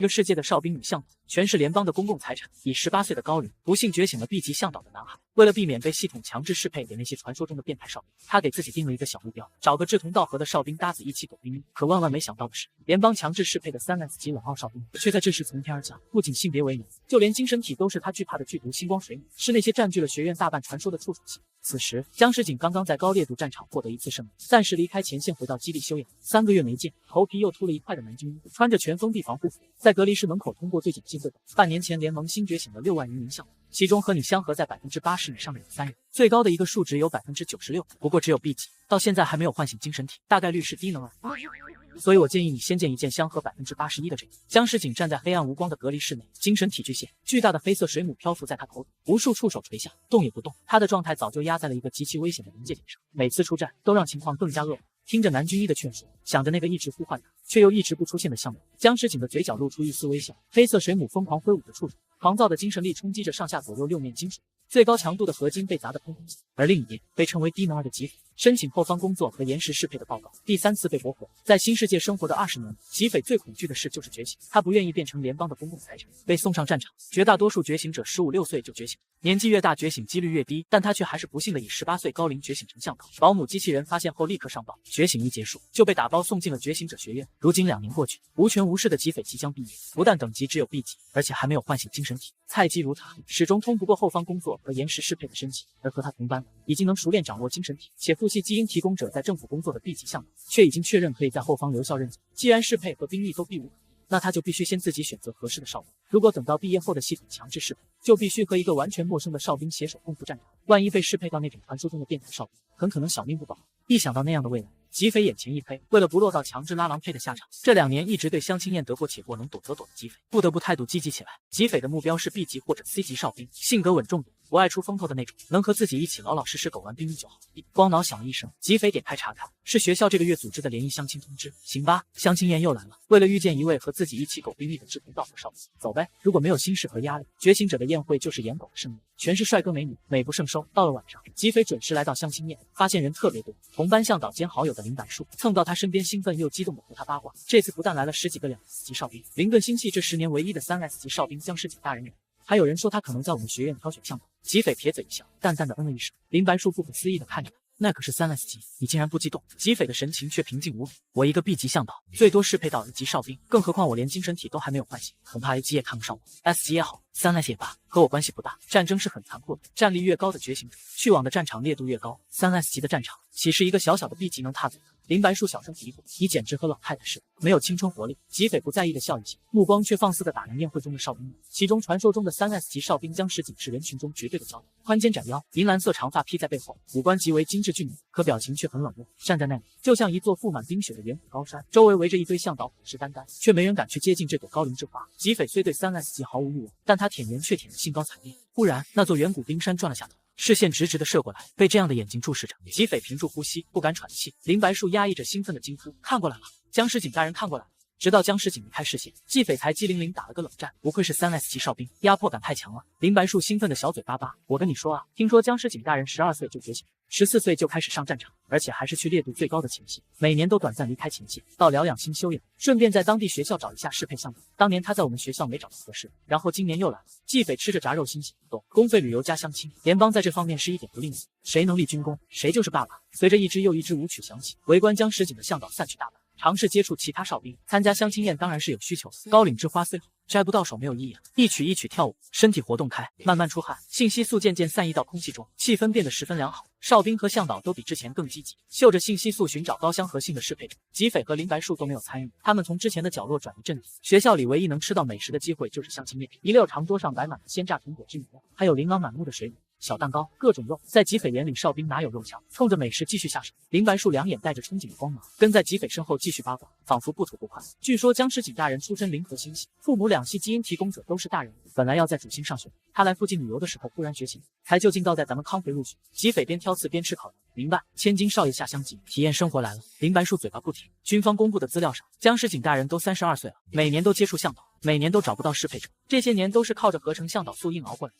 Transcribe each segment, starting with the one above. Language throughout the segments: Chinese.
这个世界的哨兵与向导全是联邦的公共财产。以18岁的高龄不幸觉醒了 B 级向导的男孩，为了避免被系统强制适配给那些传说中的变态哨兵，他给自己定了一个小目标，找个志同道合的哨兵搭子一起狗兵役。可万万没想到的是，联邦强制适配的3S 级冷傲哨兵却在这时从天而降，不仅性别为女，就连精神体都是他惧怕的剧毒星光水母，是那些占据了学院大半传说的处属性。此时，江石景刚刚在高烈度战场获得一次胜利，暂时离开前线，回到基地休养。3个月没见，头皮又秃了一块的南军穿着全封闭防护服，在隔离室门口通过最简性对保。半年前，联盟新觉醒了6万余名向导，其中和你相合在80%以上的有3人，最高的一个数值有96%，不过只有 B 级，到现在还没有唤醒精神体，大概率是低能儿。所以我建议你先建一件相合81%的这个。江石景站在黑暗无光的隔离室内，精神体巨蟹，巨大的黑色水母漂浮在他头顶，无数触手垂下，动也不动。他的状态早就压在了一个极其危险的临界点上，每次出战都让情况更加恶化。听着南军一的劝说，想着那个一直呼唤他却又一直不出现的项目，江石景的嘴角露出一丝微笑。黑色水母疯狂挥舞着触手，狂躁的精神力冲击着上下左右6面金属，最高强度的合金被砸得砰砰响。而另一边，被称为低能儿的吉斐申请后方工作和延时适配的报告，第3次被驳回。在新世界生活的20年里，吉斐最恐惧的事就是觉醒，他不愿意变成联邦的公共财产，被送上战场。绝大多数觉醒者15、16岁就觉醒，年纪越大觉醒几率越低，但他却还是不幸的以18岁高龄觉醒成向导。保姆机器人发现后立刻上报，觉醒一结束就被打包送进了觉醒者学院。如今2年过去，无权无势的吉斐即将毕业，不但等级只有 B 级，而且还没有唤醒精神体。菜鸡如他，始终通不过后方工作和延时适配的申请，而和他同班的已经能熟练掌握精神体且父系基因提供者在政府工作的 B 级向导，却已经确认可以在后方留校任教。既然适配和兵役都避无可避，那他就必须先自己选择合适的哨兵。如果等到毕业后的系统强制适配，就必须和一个完全陌生的哨兵携手共赴战场。万一被适配到那种传说中的变态哨兵，很可能小命不保。一想到那样的未来，吉斐眼前一黑。为了不落到强制拉郎配的下场，这2年一直对相亲宴得过且过，能躲则躲的吉斐，不得不态度积极起来。吉斐的目标是 B 级或者 C 级哨兵，性格稳重点，不爱出风头的那种，能和自己一起老老实实苟完兵役就好。光脑响了一声，吉斐点开查看，是学校这个月组织的联谊相亲通知。行吧，相亲宴又来了。为了遇见一位和自己一起苟兵役的志同道合少兵，走呗。如果没有心事和压力，觉醒者的宴会就是演狗的盛宴，全是帅哥美女，美不胜收。到了晚上，吉斐准时来到相亲宴，发现人特别多，同班向导兼好友的林柏树蹭到他身边，兴奋又激动的和他八卦。这次不但来了10几个2S级哨兵，林顿星系这10年唯一的3S级哨兵江石景大人人，还有人说他可能在我们学院挑选向导。吉斐撇嘴一笑，淡淡的嗯了一声。林白树不可思议的看着他，那可是3S级，你竟然不激动？吉斐的神情却平静无比。我一个 B 级向导，最多适配到1级哨兵，更何况我连精神体都还没有唤醒，恐怕 A 级也看不上我。S 级也好，3S 也罢，和我关系不大。战争是很残酷的，战力越高的觉醒者，去往的战场烈度越高。3S 级的战场，岂是一个小小的 B 级能踏足的？林白树小声嘀咕：“你简直和老太太似的，没有青春活力。”吉斐不在意的笑一笑，目光却放肆的打量宴会中的哨兵们。其中传说中的3S 级哨兵江石景是人群中绝对的焦点，宽肩斩腰，银蓝色长发披在背后，五官极为精致俊美，可表情却很冷漠，站在那里就像一座覆满冰雪的远古高山，周围围着一堆向导虎视眈眈，却没人敢去接近这朵高岭之花。吉斐虽对3S 级毫无欲望，但他舔颜却舔得兴高采烈。忽然，那座远古冰山转了下头，视线直直的射过来，被这样的眼睛注视着，吉斐屏住呼吸，不敢喘气。林白树压抑着兴奋的惊呼：“看过来了，江石景大人看过来了！”直到江石景离开视线，吉斐才机灵灵打了个冷战。不愧是3S 级哨兵，压迫感太强了。林白树兴奋的小嘴巴巴：“我跟你说啊，听说江石景大人12岁就觉醒，14岁就开始上战场，而且还是去烈度最高的前线，每年都短暂离开前线，到疗养新休养，顺便在当地学校找一下适配向导。当年他在我们学校没找到合适，然后今年又来了。”吉斐吃着炸肉欣喜不动，公费旅游加相亲，联邦在这方面是一点不吝啬，谁能立军功，谁就是爸爸。随着一支又一支舞曲响起，围观江石景的向导散去大半，尝试接触其他哨兵。参加相亲宴当然是有需求的，高岭之花虽好，摘不到手没有意义啊。一曲一曲跳舞，身体活动开，慢慢出汗，信息素渐渐散溢到空气中，气氛变得十分良好。哨兵和向导都比之前更积极，嗅着信息素寻找高相合性的适配者。吉斐和林白树都没有参与，他们从之前的角落转移阵地。学校里唯一能吃到美食的机会就是相亲宴，一溜长桌上摆满了鲜榨苹果汁饮料，还有琳琅满目的水果、小蛋糕，各种肉。在吉斐眼里，哨兵哪有肉香？冲着美食继续下手。林白树两眼带着憧憬的光芒，跟在吉斐身后继续八卦，仿佛不吐不快。据说江石景大人出身灵和星系，父母2系基因提供者都是大人物，本来要在主星上学，他来附近旅游的时候忽然觉醒，才就近到在咱们康培入学。吉斐边挑刺边吃烤肉，明白，千金少爷下乡急，体验生活来了。林白树嘴巴不停。军方公布的资料上，江石景大人都32岁了，每年都接触向导，每年都找不到适配者，这些年都是靠着合成向导素硬熬过来。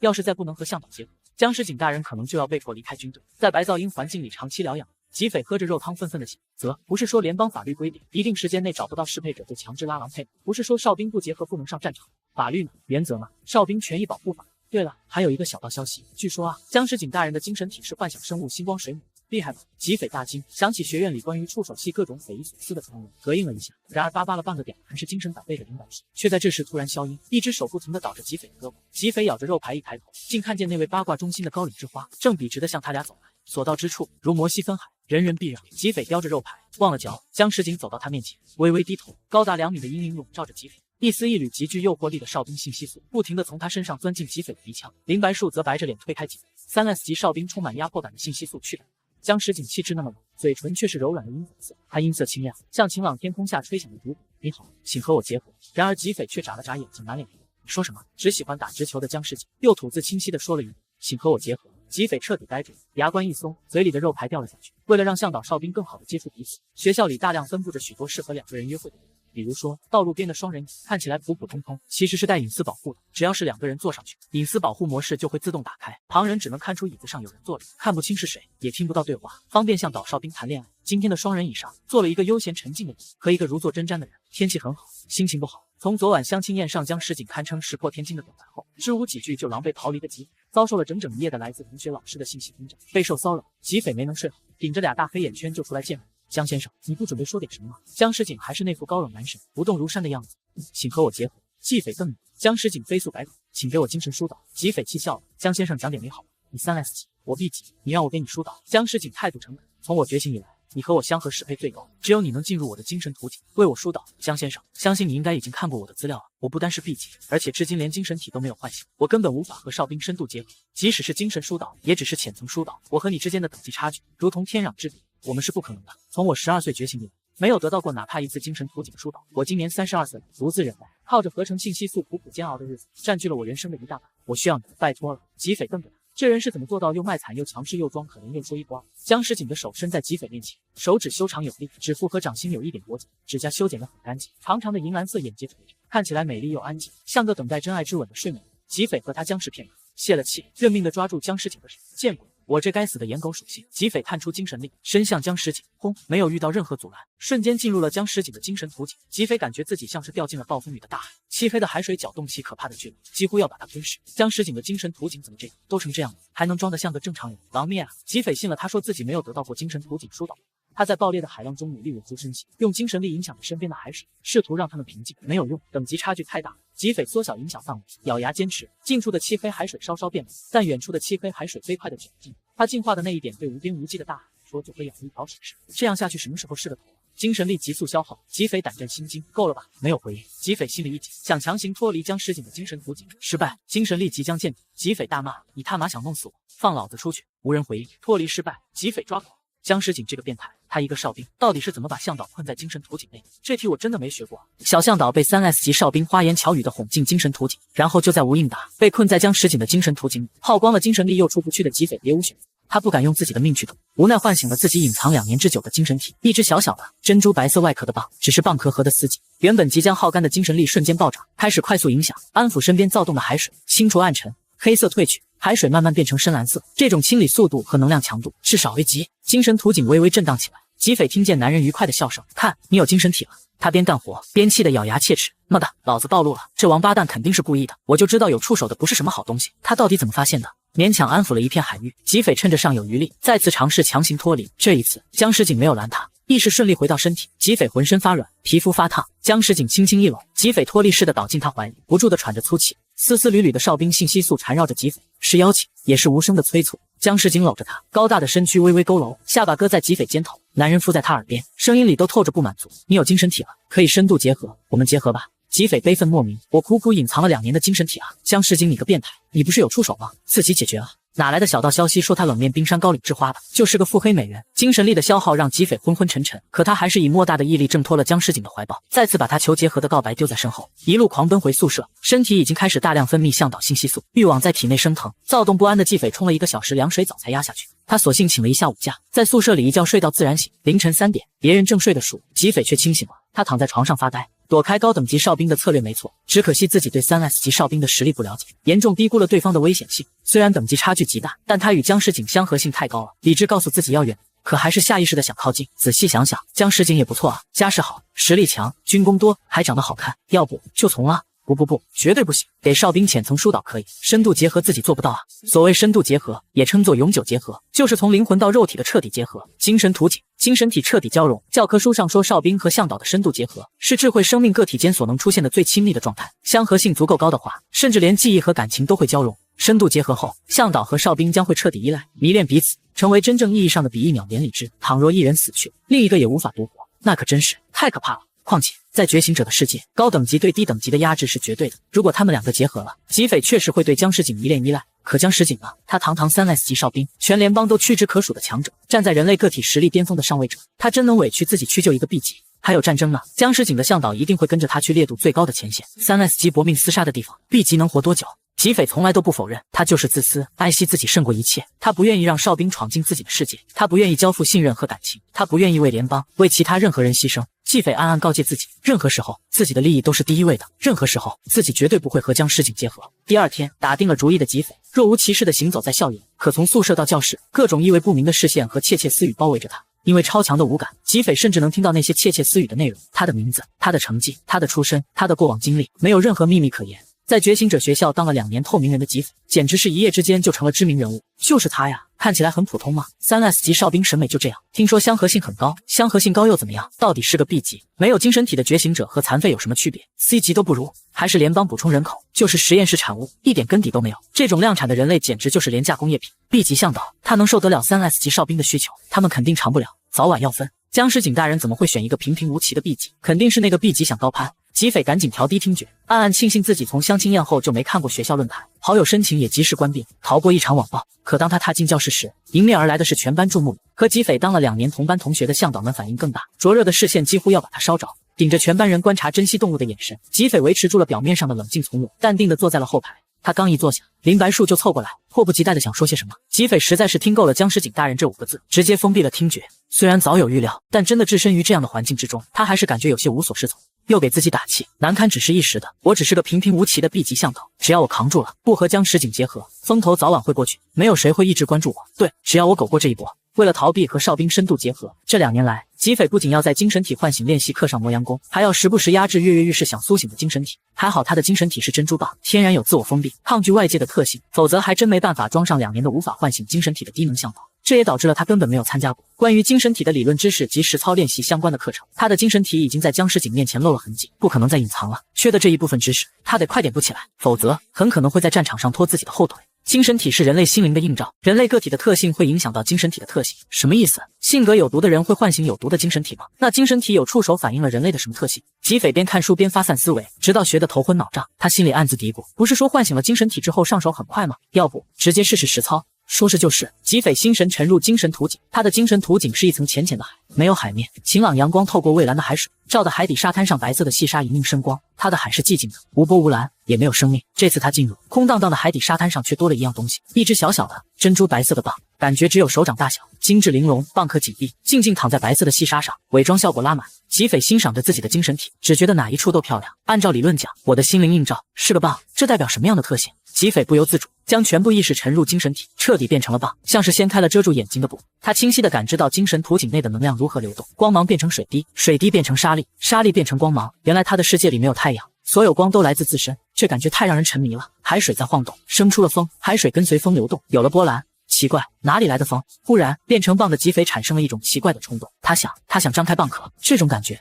要是再不能和向导结合，江石景大人可能就要被迫离开军队，在白噪音环境里长期疗养。吉斐喝着肉汤愤愤的醒，不是说联邦法律规定一定时间内找不到适配者就强制拉郎配吗？不是说哨兵不结合不能上战场？法律呢？原则呢？哨兵权益保护法。对了，还有一个小道消息，据说江石井大人的精神体是幻想生物星光水母，厉害吧？吉斐大惊，想起学院里关于触手系各种匪夷所思的传闻，膈应了一下。然而巴巴了半个点，还是精神百倍的灵摆式，却在这时突然消音，一只手不停地捣着吉斐的胳膊。吉斐咬着肉排，一抬头，竟看见那位八卦中心的高岭之花正笔直地向他俩走来，所到之处如摩西分海，人人避让。吉斐叼着肉排，忘了嚼。江石井走到他面前，微微低头，高达2米的阴影笼罩着吉斐。一丝一缕极具诱惑力的哨兵信息素不停地从他身上钻进吉斐的鼻腔，林白树则白着脸推开吉斐。3S 级哨兵充满压迫感的信息素驱赶。江石井气质那么冷，嘴唇却是柔软的樱粉色，他音色清亮，像晴朗天空下吹响的竹笛。你好，请和我结合。然而吉斐却眨了眨眼睛，满脸疑惑。你说什么？只喜欢打直球的江石井又吐字清晰地说了一句，请和我结合。吉斐彻底呆住，牙关一松，嘴里的肉排掉了下去。为了让向导哨兵更好地接触彼此，学校里大量分布着许多适合2个人约会的地方。比如说道路边的双人椅，看起来普普通通，其实是带隐私保护的，只要是2个人坐上去，隐私保护模式就会自动打开，旁人只能看出椅子上有人坐着，看不清是谁，也听不到对话，方便向导哨兵谈恋爱。今天的双人椅上坐了一个悠闲沉静的人和一个如坐针毡的人，天气很好，心情不好。从昨晚相亲宴上，江石井堪称石破天惊的表白后，支吾几句就狼狈逃离的吉斐，遭受了整整一夜的来自同学老师的信息轰炸，备受骚扰。吉斐没能睡好，顶着2大黑眼圈就出来见人。江先生，你不准备说点什么吗？江石井还是那副高冷男神，不动如山的样子。请和我结合。吉斐瞪你。江石井飞速改口，请给我精神疏导。吉斐气笑了。江先生讲点没好话。你3S 级，我 B 级，你让我给你疏导。江石井态度诚恳。从我觉醒以来，你和我相合适配最高，只有你能进入我的精神图景，为我疏导。江先生，相信你应该已经看过我的资料了。我不单是 B 级，而且至今连精神体都没有唤醒，我根本无法和哨兵深度结合。即使是精神疏导，也只是浅层疏导。我和你之间的等级差距，如同天壤之别。我们是不可能的。从我12岁觉醒以来，没有得到过哪怕一次精神图景的疏导。我今年32岁，独自忍耐，靠着合成信息素苦苦煎熬的日子，占据了我人生的一大半。我需要你，拜托了。吉斐瞪着他，这人是怎么做到又卖惨又强势又装可怜又说一不二？江石井的手伸在吉斐面前，手指修长有力，指腹和掌心有一点脖子，指甲修剪得很干净，长长的银蓝色眼睫垂着，看起来美丽又安静，像个等待真爱之吻的睡美人。吉斐和他僵持片刻，泄了气，认命地抓住江石井的手。见鬼！我这该死的颜狗属性！吉斐探出精神力，伸向江石井，轰！没有遇到任何阻拦，瞬间进入了江石井的精神图景。吉斐感觉自己像是掉进了暴风雨的大海，漆黑的海水搅动起可怕的巨浪，几乎要把他吞噬。江石井的精神图景怎么这样，都成这样了，还能装得像个正常人？狼灭啊！吉斐信了他说自己没有得到过精神图景疏导。他在爆裂的海浪中努力稳住身形，用精神力影响着身边的海水，试图让他们平静，没有用，等级差距太大。吉斐缩小影响范围，咬牙坚持。近处的漆黑海水稍稍变冷，但远处的漆黑海水飞快地卷进。他进化的那一点对无边无际的大海来说就和咬一条水似的，这样下去什么时候是个头？精神力急速消耗，吉斐胆战心惊。够了吧？没有回应。吉斐心里一紧，想强行脱离江石井的精神图景，失败，精神力即将见底。吉斐大骂：你他妈想弄死我，放老子出去！无人回应。脱离失败，吉斐抓狂。江石井这个变态，他一个哨兵到底是怎么把向导困在精神图景内？这题我真的没学过。小向导被3S 级哨兵花言巧语的哄进精神图景，然后就在无应答，被困在江石井的精神图景里，耗光了精神力又出不去的吉斐别无选择，他不敢用自己的命去赌，无奈唤醒了自己隐藏2年之久的精神体。一只小小的珍珠白色外壳的蚌，只是蚌壳核的4级，原本即将耗干的精神力瞬间暴涨，开始快速影响安抚身边躁动的海水，清除暗沉，黑色褪去，海水慢慢变成深蓝色，这种清理速度和能量强度是少为极。精神图景微微震荡起来，吉斐听见男人愉快的笑声，看你有精神体了。他边干活边气得咬牙切齿，妈的，老子暴露了，这王八蛋肯定是故意的，我就知道有触手的不是什么好东西，他到底怎么发现的？勉强安抚了一片海域，吉斐趁着尚有余力，再次尝试强行脱离。这一次江石井没有拦他，意识顺利回到身体，吉斐浑身发软，皮肤发烫，江石井轻轻一搂，吉斐脱力似的倒进他怀里，不住地喘着粗气。丝丝缕缕的哨兵信息素缠绕着吉斐，是邀请，也是无声的催促。江石井搂着他，高大的身躯微微佝偻，下巴搁在吉斐肩头，男人附在他耳边，声音里都透着不满足。你有精神体了，可以深度结合，我们结合吧。吉斐悲愤莫名，我苦苦隐藏了2年的精神体啊！江石井你个变态，你不是有触手吗？自己解决啊！哪来的小道消息说他冷面冰山高岭之花的，就是个腹黑美人。精神力的消耗让吉斐昏昏沉沉，可他还是以莫大的毅力挣脱了江石井的怀抱，再次把他求结合的告白丢在身后，一路狂奔回宿舍。身体已经开始大量分泌向导信息素，欲望在体内升腾，躁动不安的吉斐冲了1个小时凉水澡才压下去。他索性请了一下午假，在宿舍里一觉睡到自然醒。凌晨3点，别人正睡得熟，吉斐却清醒了。他躺在床上发呆，躲开高等级哨兵的策略没错，只可惜自己对3S 级哨兵的实力不了解，严重低估了对方的危险性。虽然等级差距极大，但他与江石井相合性太高了，理智告诉自己要远可还是下意识的想靠近。仔细想想，江石景也不错啊，家世好，实力强，军功多，还长得好看，要不就从了。不，绝对不行！给哨兵浅层疏导可以，深度结合自己做不到啊。所谓深度结合，也称作永久结合，就是从灵魂到肉体的彻底结合，精神图景、精神体彻底交融。教科书上说，哨兵和向导的深度结合，是智慧生命个体间所能出现的最亲密的状态。相合性足够高的话，甚至连记忆和感情都会交融。深度结合后，向导和哨兵将会彻底依赖、迷恋彼此，成为真正意义上的比一秒连理枝。倘若一人死去，另一个也无法独活，那可真是太可怕了。况且，在觉醒者的世界，高等级对低等级的压制是绝对的。如果他们两个结合了，吉斐确实会对江石景迷恋依赖。可江石景呢？他堂堂3S 级哨兵，全联邦都屈指可数的强者，站在人类个体实力巅峰的上位者，他真能委屈自己去救一个 B 级？还有战争呢？江石景的向导一定会跟着他去烈度最高的前线。3S 级搏命厮杀的地方 ，B 级能活多久？吉斐从来都不否认，他就是自私，爱惜自己胜过一切。他不愿意让哨兵闯进自己的世界，他不愿意交付信任和感情，他不愿意为联邦、为其他任何人牺牲。吉斐暗暗告诫自己，任何时候自己的利益都是第一位的，任何时候自己绝对不会和江石景结合。第二天，打定了主意的吉斐若无其事地行走在校园，可从宿舍到教室，各种意味不明的视线和窃窃私语包围着他。因为超强的五感，吉斐甚至能听到那些窃窃私语的内容，他的名字、他的成绩、他的出身、他的过往经历，没有任何秘密可言。在觉醒者学校当了2年透明人的吉斐，简直是一夜之间就成了知名人物。就是他呀，看起来很普通吗？3S 级哨兵审美就这样。听说相合性很高，相合性高又怎么样？到底是个 B 级，没有精神体的觉醒者和残废有什么区别 ？C 级都不如，还是联邦补充人口，就是实验室产物，一点根底都没有。这种量产的人类简直就是廉价工业品。B 级向导，他能受得了3S 级哨兵的需求？他们肯定长不了，早晚要分。江石景大人怎么会选一个平平无奇的 B 级？肯定是那个 B 级想高攀。吉斐赶紧调低听觉，暗暗庆幸自己从相亲宴后就没看过学校论坛，好友申请也及时关闭，逃过一场网暴。可当他踏进教室时，迎面而来的是全班注目礼。和吉斐当了2年同班同学的向导们反应更大，灼热的视线几乎要把他烧着。顶着全班人观察珍稀动物的眼神，吉斐维持住了表面上的冷静从容，淡定地坐在了后排。他刚一坐下，林白树就凑过来，迫不及待地想说些什么。吉斐实在是听够了江石景大人这5个字，直接封闭了听觉。虽然早有预料，但真的置身于这样的环境之中，他还是感觉有些无所适从。又给自己打气，难堪只是一时的，我只是个平平无奇的 B 级向导，只要我扛住了，不和江石景结合，风头早晚会过去，没有谁会一直关注我。对，只要我苟过这一波。为了逃避和哨兵深度结合，这2年来，吉斐不仅要在精神体唤醒练习课上磨洋工，还要时不时压制跃跃欲试想苏醒的精神体。还好他的精神体是珍珠棒，天然有自我封闭、抗拒外界的特性，否则还真没办法装上2年的无法唤醒精神体的低能向导。这也导致了他根本没有参加过关于精神体的理论知识及实操练习相关的课程。他的精神体已经在江石景面前露了痕迹，不可能再隐藏了。缺的这一部分知识，他得快点补起来，否则很可能会在战场上拖自己的后腿。精神体是人类心灵的映照，人类个体的特性会影响到精神体的特性。什么意思？性格有毒的人会唤醒有毒的精神体吗？那精神体有触手反映了人类的什么特性？吉斐边看书边发散思维，直到学得头昏脑胀。他心里暗自嘀咕，不是说唤醒了精神体之后上手很快吗？要不直接试试实操？说是就是，吉斐心神沉入精神图景，他的精神图景是一层浅浅的海，没有海面，晴朗阳光透过蔚蓝的海水，照得海底沙滩上白色的细沙隐映生光。他的海是寂静的，无波无澜，也没有生命。这次他进入空荡荡的海底沙滩上，却多了一样东西，一只小小的珍珠白色的蚌，感觉只有手掌大小，精致玲珑，蚌壳紧闭，静静躺在白色的细沙上，伪装效果拉满。吉斐欣赏着自己的精神体，只觉得哪一处都漂亮。按照理论讲，我的心灵映照是个蚌，这代表什么样的特性？吉斐不由自主将全部意识沉入精神体，彻底变成了蚌，像是掀开了遮住眼睛的布。他清晰地感知到精神图景内的能量如何流动，光芒变成水滴，水滴变成沙粒，沙粒变成光芒。原来他的世界里没有太阳，所有光都来自自身，这感觉太让人沉迷了。海水在晃动，生出了风，海水跟随风流动，有了波澜。奇怪，哪里来的风？忽然，变成蚌的吉斐产生了一种奇怪的冲动，他想张开蚌壳，这种感觉，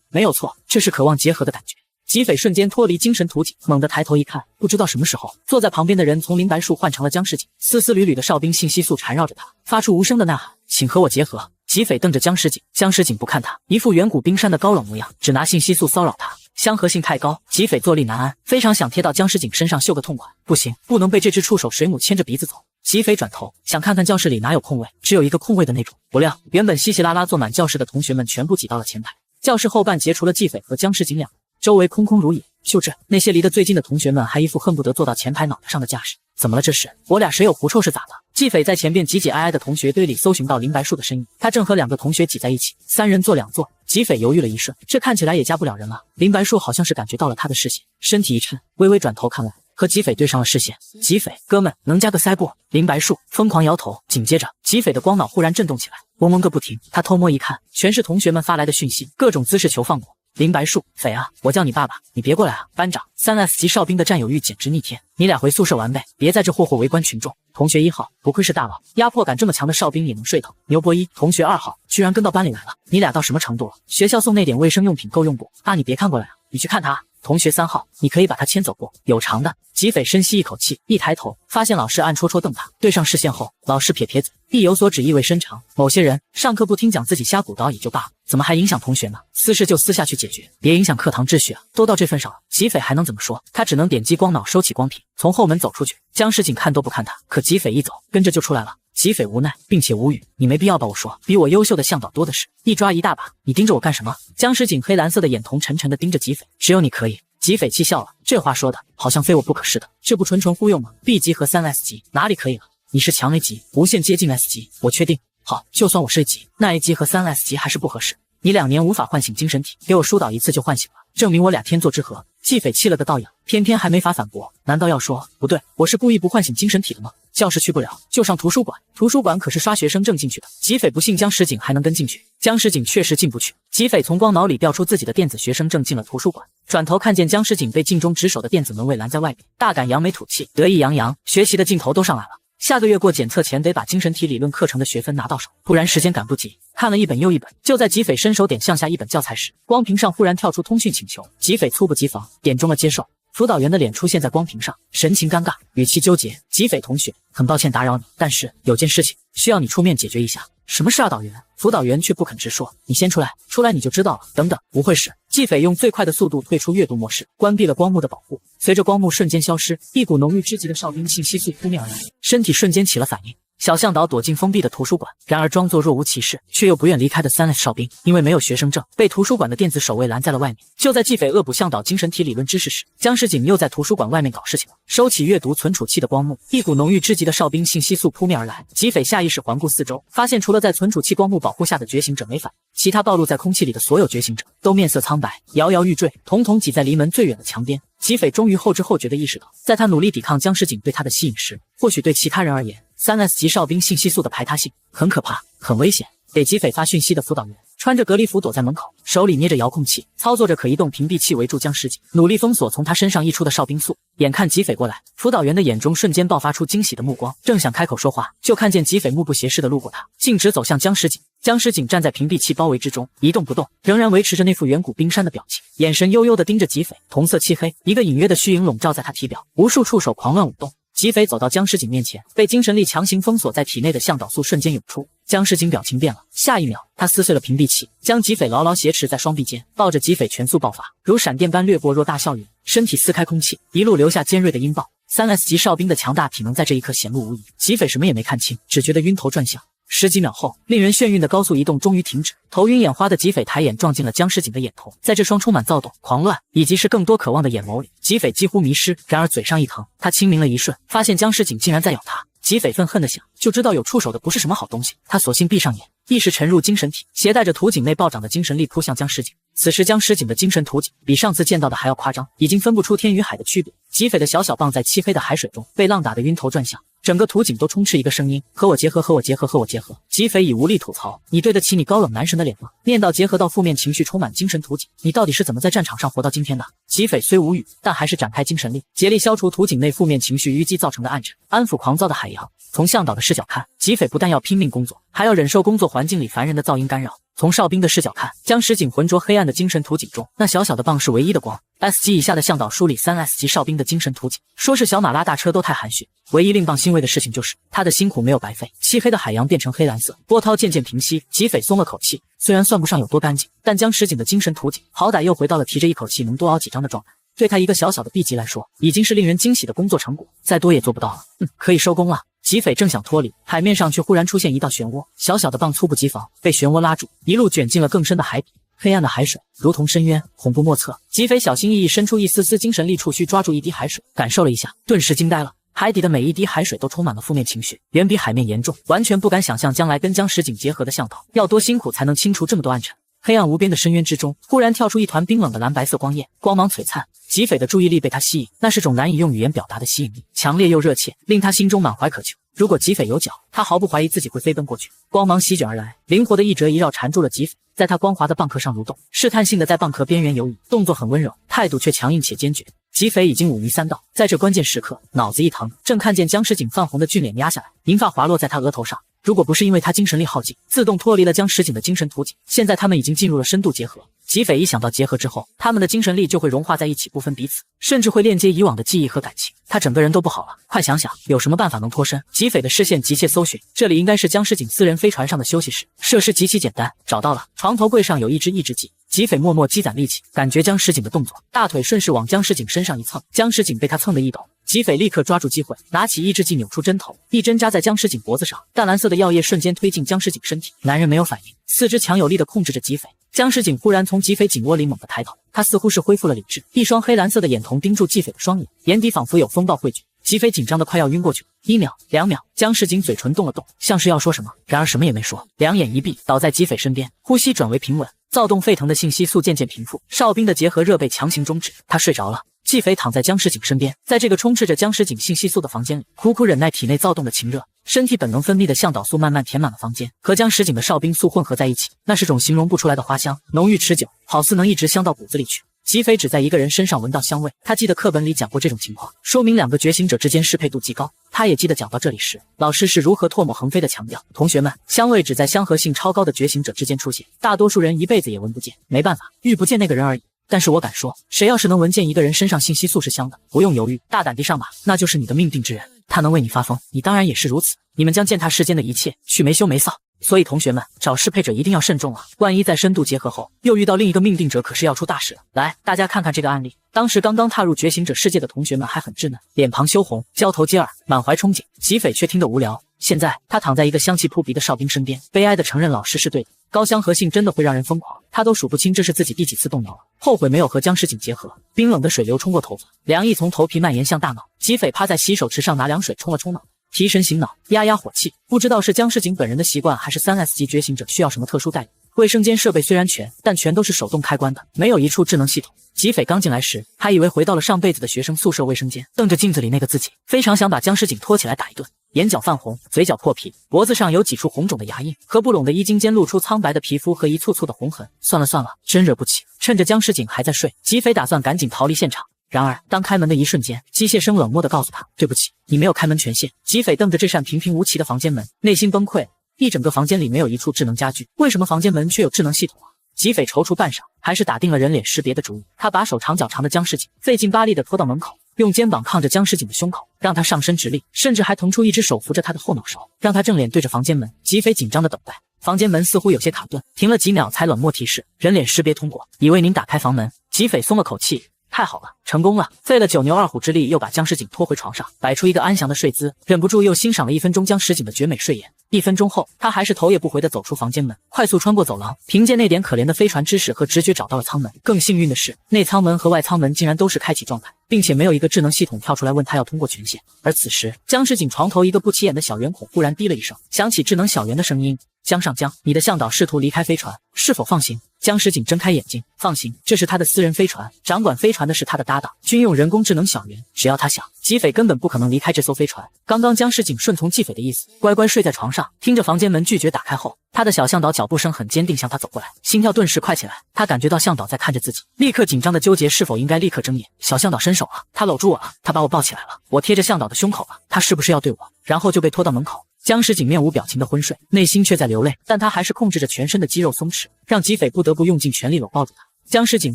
没有错，这是渴望结合的感觉。吉斐瞬间脱离精神图景，猛地抬头一看，不知道什么时候，坐在旁边的人从林白树换成了江石景，丝丝缕缕的哨兵信息素缠绕着他，发出无声的呐喊：“请和我结合！”吉斐瞪着江石景，江石景不看他，一副远古冰山的高冷模样，只拿信息素骚扰他。相合性太高，吉斐坐立难安，非常想贴到江石景身上秀个痛快。不行，不能被这只触手水母牵着鼻子走。吉斐转头想看看教室里哪有空位，只有一个空位的那种。不料，原本稀稀拉拉坐满教室的同学们全部挤到了前排。教室后半截除了吉斐和江石景两人，周围空空如也。就这，那些离得最近的同学们还一副恨不得坐到前排脑袋上的架势。怎么了这是？我俩谁有狐臭是咋的？吉斐在前边挤挤挨挨的同学堆里搜寻到林白树的身影，他正和2个同学挤在一起，3人坐2座。吉斐犹豫了一瞬，这看起来也加不了人了。林白树好像是感觉到了他的视线，身体一颤，微微转头看来，和吉斐对上了视线。吉斐，哥们，能加个腮不？林白树疯狂摇头。紧接着，吉斐的光脑忽然震动起来，嗡嗡个不停。他偷摸一看，全是同学们发来的讯息，各种姿势求放过。林白树，匪啊，我叫你爸爸，你别过来啊！班长，3S 级哨兵的占有欲简直逆天，你俩回宿舍玩呗，别在这霍霍围观群众。同学1号，不愧是大佬，压迫感这么强的哨兵也能睡透。牛波一，同学2号，居然跟到班里来了，你俩到什么程度了？学校送那点卫生用品够用不？啊，你别看过来啊，你去看他啊。同学3号，你可以把他牵走不？有偿的。吉匪深吸一口气，一抬头发现老师暗戳戳瞪他，对上视线后，老师撇撇嘴，意有所指，意味深长。某些人上课不听讲，自己瞎鼓捣也就罢了，怎么还影响同学呢？私事就私下去解决，别影响课堂秩序啊！都到这份上了，吉匪还能怎么说？他只能点击光脑，收起光屏，从后门走出去。江石景看都不看他，可吉匪一走，跟着就出来了。吉匪无奈并且无语，你没必要把我说，比我优秀的向导多的是，一抓一大把，你盯着我干什么？江石景黑蓝色的眼瞳沉沉地盯着吉匪，只有你可以。吉匪气笑了，这话说的好像非我不可似的，这不纯忽悠吗 ？B 级和3S 级哪里可以了？你是强 A 级，无限接近 S 级，我确定。好，就算我是 A 级，那 A 级和3S 级还是不合适。你2年无法唤醒精神体，给我疏导1次就唤醒了，证明我俩天作之合。纪匪气了个倒影，偏偏还没法反驳。难道要说不对，我是故意不唤醒精神体的吗？教室去不了，就上图书馆。图书馆可是刷学生证进去的。纪匪不信江石景还能跟进去，江石景确实进不去。纪匪从光脑里调出自己的电子学生证，进了图书馆。转头看见江石景被尽忠职守的电子门卫拦在外面，大感扬眉吐气，得意洋洋，学习的劲头都上来了。下个月过检测前得把精神体理论课程的学分拿到手，不然时间赶不及。看了一本又一本，就在吉匪伸手点向下一本教材时，光屏上忽然跳出通讯请求。吉匪猝不及防，点中了接受。辅导员的脸出现在光屏上，神情尴尬，语气纠结。吉匪同学，很抱歉打扰你，但是有件事情需要你出面解决一下。什么事啊，导员？辅导员却不肯直说。你先出来，出来你就知道了。等等，不会是？纪匪用最快的速度退出阅读模式，关闭了光幕的保护。随着光幕瞬间消失，一股浓郁之极的哨兵信息素扑面而来，身体瞬间起了反应。小向导躲进封闭的图书馆，然而装作若无其事却又不愿离开的3S 哨兵，因为没有学生证，被图书馆的电子守卫拦在了外面。就在纪匪恶补向导精神体理论知识时，江石景又在图书馆外面搞事情了。收起阅读存储器的光幕，一股浓郁之极的哨兵信息素扑面而来。纪匪下意识环顾四周，发现除了在存储器光幕保护下的觉醒者没反应，其他暴露在空气里的所有觉醒者都面色苍白，摇摇欲坠，统统挤在离门最远的墙边。纪匪终于后知后觉地意识到，在他努力抵抗江石景对他的吸引时，或许对其他人而言，3S 级哨兵信息素的排他性很可怕，很危险。给纪匪发讯息的辅导员穿着隔离服躲在门口，手里捏着遥控器，操作着可移动屏蔽器围住江石景，努力封锁从他身上溢出的哨兵素。眼看纪匪过来，辅导员的眼中瞬间爆发出惊喜的目光，正想开口说话，就看见纪匪目不斜视地路过他，径直走向江石景。江石景站在屏蔽器包围之中，一动不动，仍然维持着那副远古冰山的表情，眼神悠悠地盯着纪匪。瞳色漆黑，一个隐约的虚影笼罩在他体表，无数触手狂乱舞动。纪匪走到江石景面前，被精神力强行封锁在体内的向导素瞬间涌出。江石景表情变了，下一秒他撕碎了屏蔽器，将纪匪牢牢挟持在双臂间，抱着纪匪全速爆发，如闪电般掠过偌大校园，身体撕开空气，一路留下尖锐的音爆。3S 级哨兵的强大体能在这一刻显露无遗。纪匪什么也没看清，只觉得晕头转向。10几秒后，令人眩晕的高速移动终于停止，头晕眼花的纪匪抬眼撞进了江石景的眼瞳，在这双充满躁动、狂乱以及是更多渴望的眼眸里，纪匪几乎迷失。然而嘴上一疼，他清明了一瞬，发现江石景竟然在咬他。纪匪愤恨地想，就知道有触手的不是什么好东西，他索性闭上眼，意识沉入精神体，携带着图景内暴涨的精神力扑向江石景。此时江石景的精神图景比上次见到的还要夸张，已经分不出天与海的区别。纪匪的小小棒在漆黑的海水中被浪打得晕头转向，整个图景都充斥一个声音：和我结合，和我结合，和我结合。纪匪已无力吐槽，你对得起你高冷男神的脸吗？念到结合到负面情绪充满精神图景，你到底是怎么在战场上活到今天的？纪匪虽无语，但还是展开精神力，竭力消除图景内负面情绪淤积造成的暗沉，安抚狂躁的海洋。从向导的视角看，纪匪不但要拼命工作，还要忍受工作环境里烦人的噪音干扰。从哨兵的视角看，江石景浑浊黑暗的精神图景中，那小小的棒是唯一的光。S 级以下的向导梳理3S 级哨兵的精神图景，说是小马拉大车都太含蓄。唯一令棒欣慰的事情就是他的辛苦没有白费。漆黑的海洋变成黑蓝色，波涛渐渐平息，纪匪松了口气。虽然算不上有多干净，但江石景的精神图景好歹又回到了提着一口气能多熬几张的状态。对他一个小小的 B 级来说，已经是令人惊喜的工作成果，再多也做不到了。可以收工了。纪匪正想脱离，海面上却忽然出现一道漩涡，小小的棒猝不及防被漩涡拉住，一路卷进了更深的海底。黑暗的海水如同深渊，恐怖莫测。纪匪小心翼翼伸出一丝丝精神力，触须抓住一滴海水，感受了一下，顿时惊呆了。海底的每一滴海水都充满了负面情绪，远比海面严重，完全不敢想象将来跟江石景结合的向导要多辛苦才能清除这么多暗沉。黑暗无边的深渊之中，忽然跳出一团冰冷的蓝白色光焰，光芒璀璨。纪匪的注意力被他吸引，那是种难以用语言表达的吸引力，强烈又热切，令他心中满怀渴求。如果吉匪有脚，他毫不怀疑自己会飞奔过去，光芒席卷而来，灵活的一折一绕缠住了吉匪，在他光滑的蚌壳上蠕动，试探性的在蚌壳边缘游移，动作很温柔，态度却强硬且坚决。吉匪已经五迷三道，在这关键时刻，脑子一疼，正看见僵尸警泛红的俊脸压下来，银发滑落在他额头上。如果不是因为他精神力耗尽，自动脱离了僵尸警的精神图景，现在他们已经进入了深度结合。吉匪一想到结合之后，他们的精神力就会融化在一起，不分彼此，甚至会链接以往的记忆和感情。他整个人都不好了，快想想有什么办法能脱身。吉匪的视线急切搜寻，这里应该是僵尸警私人飞船上的休息室，设施极其简单，找到了，床头柜上有一支抑制剂。吉匪默默积攒力气，感觉僵尸警的动作，大腿顺势往僵尸警身上一蹭，僵尸警被他蹭得一抖。吉匪立刻抓住机会，拿起抑制剂，扭出针头，一针扎在僵尸警脖子上，淡蓝色的药液瞬间推进僵尸警身体。男人没有反应，四肢强有力地控制着吉匪。僵尸警忽然从吉匪颈窝里猛地抬头，他似乎是恢复了理智，一双黑蓝色的眼瞳盯住吉匪的双眼，眼底仿佛有风暴汇聚。吉匪紧张得快要晕过去了，1秒2秒，僵尸警嘴唇动了动，像是要说什么，然而什么也没说，两眼一闭，倒在吉匪身边，呼吸转为平稳，躁动沸腾的信息素渐渐平复，哨兵的结合热被强行终止，他睡着了。纪匪躺在僵尸警身边，在这个充斥着僵尸警信息素的房间里，苦苦忍耐体内躁动的情热，身体本能分泌的向导素慢慢填满了房间，和僵尸警的哨兵素混合在一起，那是种形容不出来的花香，浓郁持久，好似能一直香到骨子里去。吉匪只在一个人身上闻到香味，他记得课本里讲过这种情况，说明两个觉醒者之间适配度极高。他也记得讲到这里时，老师是如何唾沫横飞的强调，同学们，香味只在相合性超高的觉醒者之间出现，大多数人一辈子也闻不见，没办法，遇不见那个人而已。但是我敢说，谁要是能闻见一个人身上信息素是香的，不用犹豫，大胆地上吧，那就是你的命定之人，他能为你发疯，你当然也是如此，你们将践踏世间的一切，去没羞没臊。所以同学们，找适配者一定要慎重啊，万一在深度结合后又遇到另一个命定者，可是要出大事了。来，大家看看这个案例，当时刚刚踏入觉醒者世界的同学们还很稚嫩，脸庞羞红，交头接耳，满怀憧憬，吉匪却听得无聊。现在他躺在一个香气扑鼻的哨兵身边，悲哀地承认老师是对的，高相合性真的会让人疯狂，他都数不清这是自己第几次动摇了，后悔没有和僵尸警结合。冰冷的水流冲过头发，凉意从头皮蔓延向大脑，吉匪趴在洗手池上拿凉水冲了冲脑，提神醒脑，压压火气。不知道是僵尸警本人的习惯，还是3S 级觉醒者需要什么特殊待遇。卫生间设备虽然全，但全都是手动开关的，没有一处智能系统。吉匪刚进来时，还以为回到了上辈子的学生宿舍卫生间，瞪着镜子里那个自己，非常想把僵尸警拖起来打一顿。眼角泛红，嘴角破皮，脖子上有几处红肿的牙印，合不拢的衣襟间露出苍白的皮肤和一簇簇的红痕。算了算了，真惹不起。趁着僵尸警还在睡，吉匪打算赶紧逃离现场。然而当开门的一瞬间，机械声冷漠地告诉他，对不起，你没有开门权限。吉匪瞪着这扇平平无奇的房间门，内心崩溃。一整个房间里没有一处智能家具，为什么房间门却有智能系统啊？吉匪踌躇半晌，还是打定了人脸识别的主意。他把手长脚长的僵尸警费劲巴力地拖到门口，用肩膀抗着僵尸警的胸口，让他上身直立，甚至还腾出一只手扶着他的后脑勺，让他正脸对着房间门。吉匪紧张地等待，房间门似乎有些卡顿，停了几秒才冷漠提示，人脸识别通过，已为您打开房门。吉匪松了口气，太好了，成功了！费了9牛2虎之力，又把僵尸警拖回床上，摆出一个安详的睡姿，忍不住又欣赏了1分钟僵尸警的绝美睡颜。1分钟后，他还是头也不回地走出房间门，快速穿过走廊，凭借那点可怜的飞船知识和直觉找到了舱门。更幸运的是，内舱门和外舱门竟然都是开启状态，并且没有一个智能系统跳出来问他要通过权限。而此时，僵尸警床头一个不起眼的小圆孔忽然滴了一声，响起智能小圆的声音：江上江，你的向导试图离开飞船，是否放行？僵尸警睁开眼睛，放行，这是他的私人飞船，掌管飞船的是他的搭档，军用人工智能小圆，只要他想，吉匪根本不可能离开这艘飞船。刚刚僵尸警顺从纪匪的意思，乖乖睡在床上，听着房间门拒绝打开后，他的小向导脚步声很坚定向他走过来，心跳顿时快起来。他感觉到向导在看着自己，立刻紧张的纠结是否应该立刻睁眼。小向导伸手了，他搂住我了，他把我抱起来了，我贴着向导的胸口了，他是不是要对我？然后就被拖到门口。僵尸警面无表情的昏睡，内心却在流泪，但他还是控制着全身的肌肉松弛，让吉匪不得不用尽全力搂抱住他。僵尸警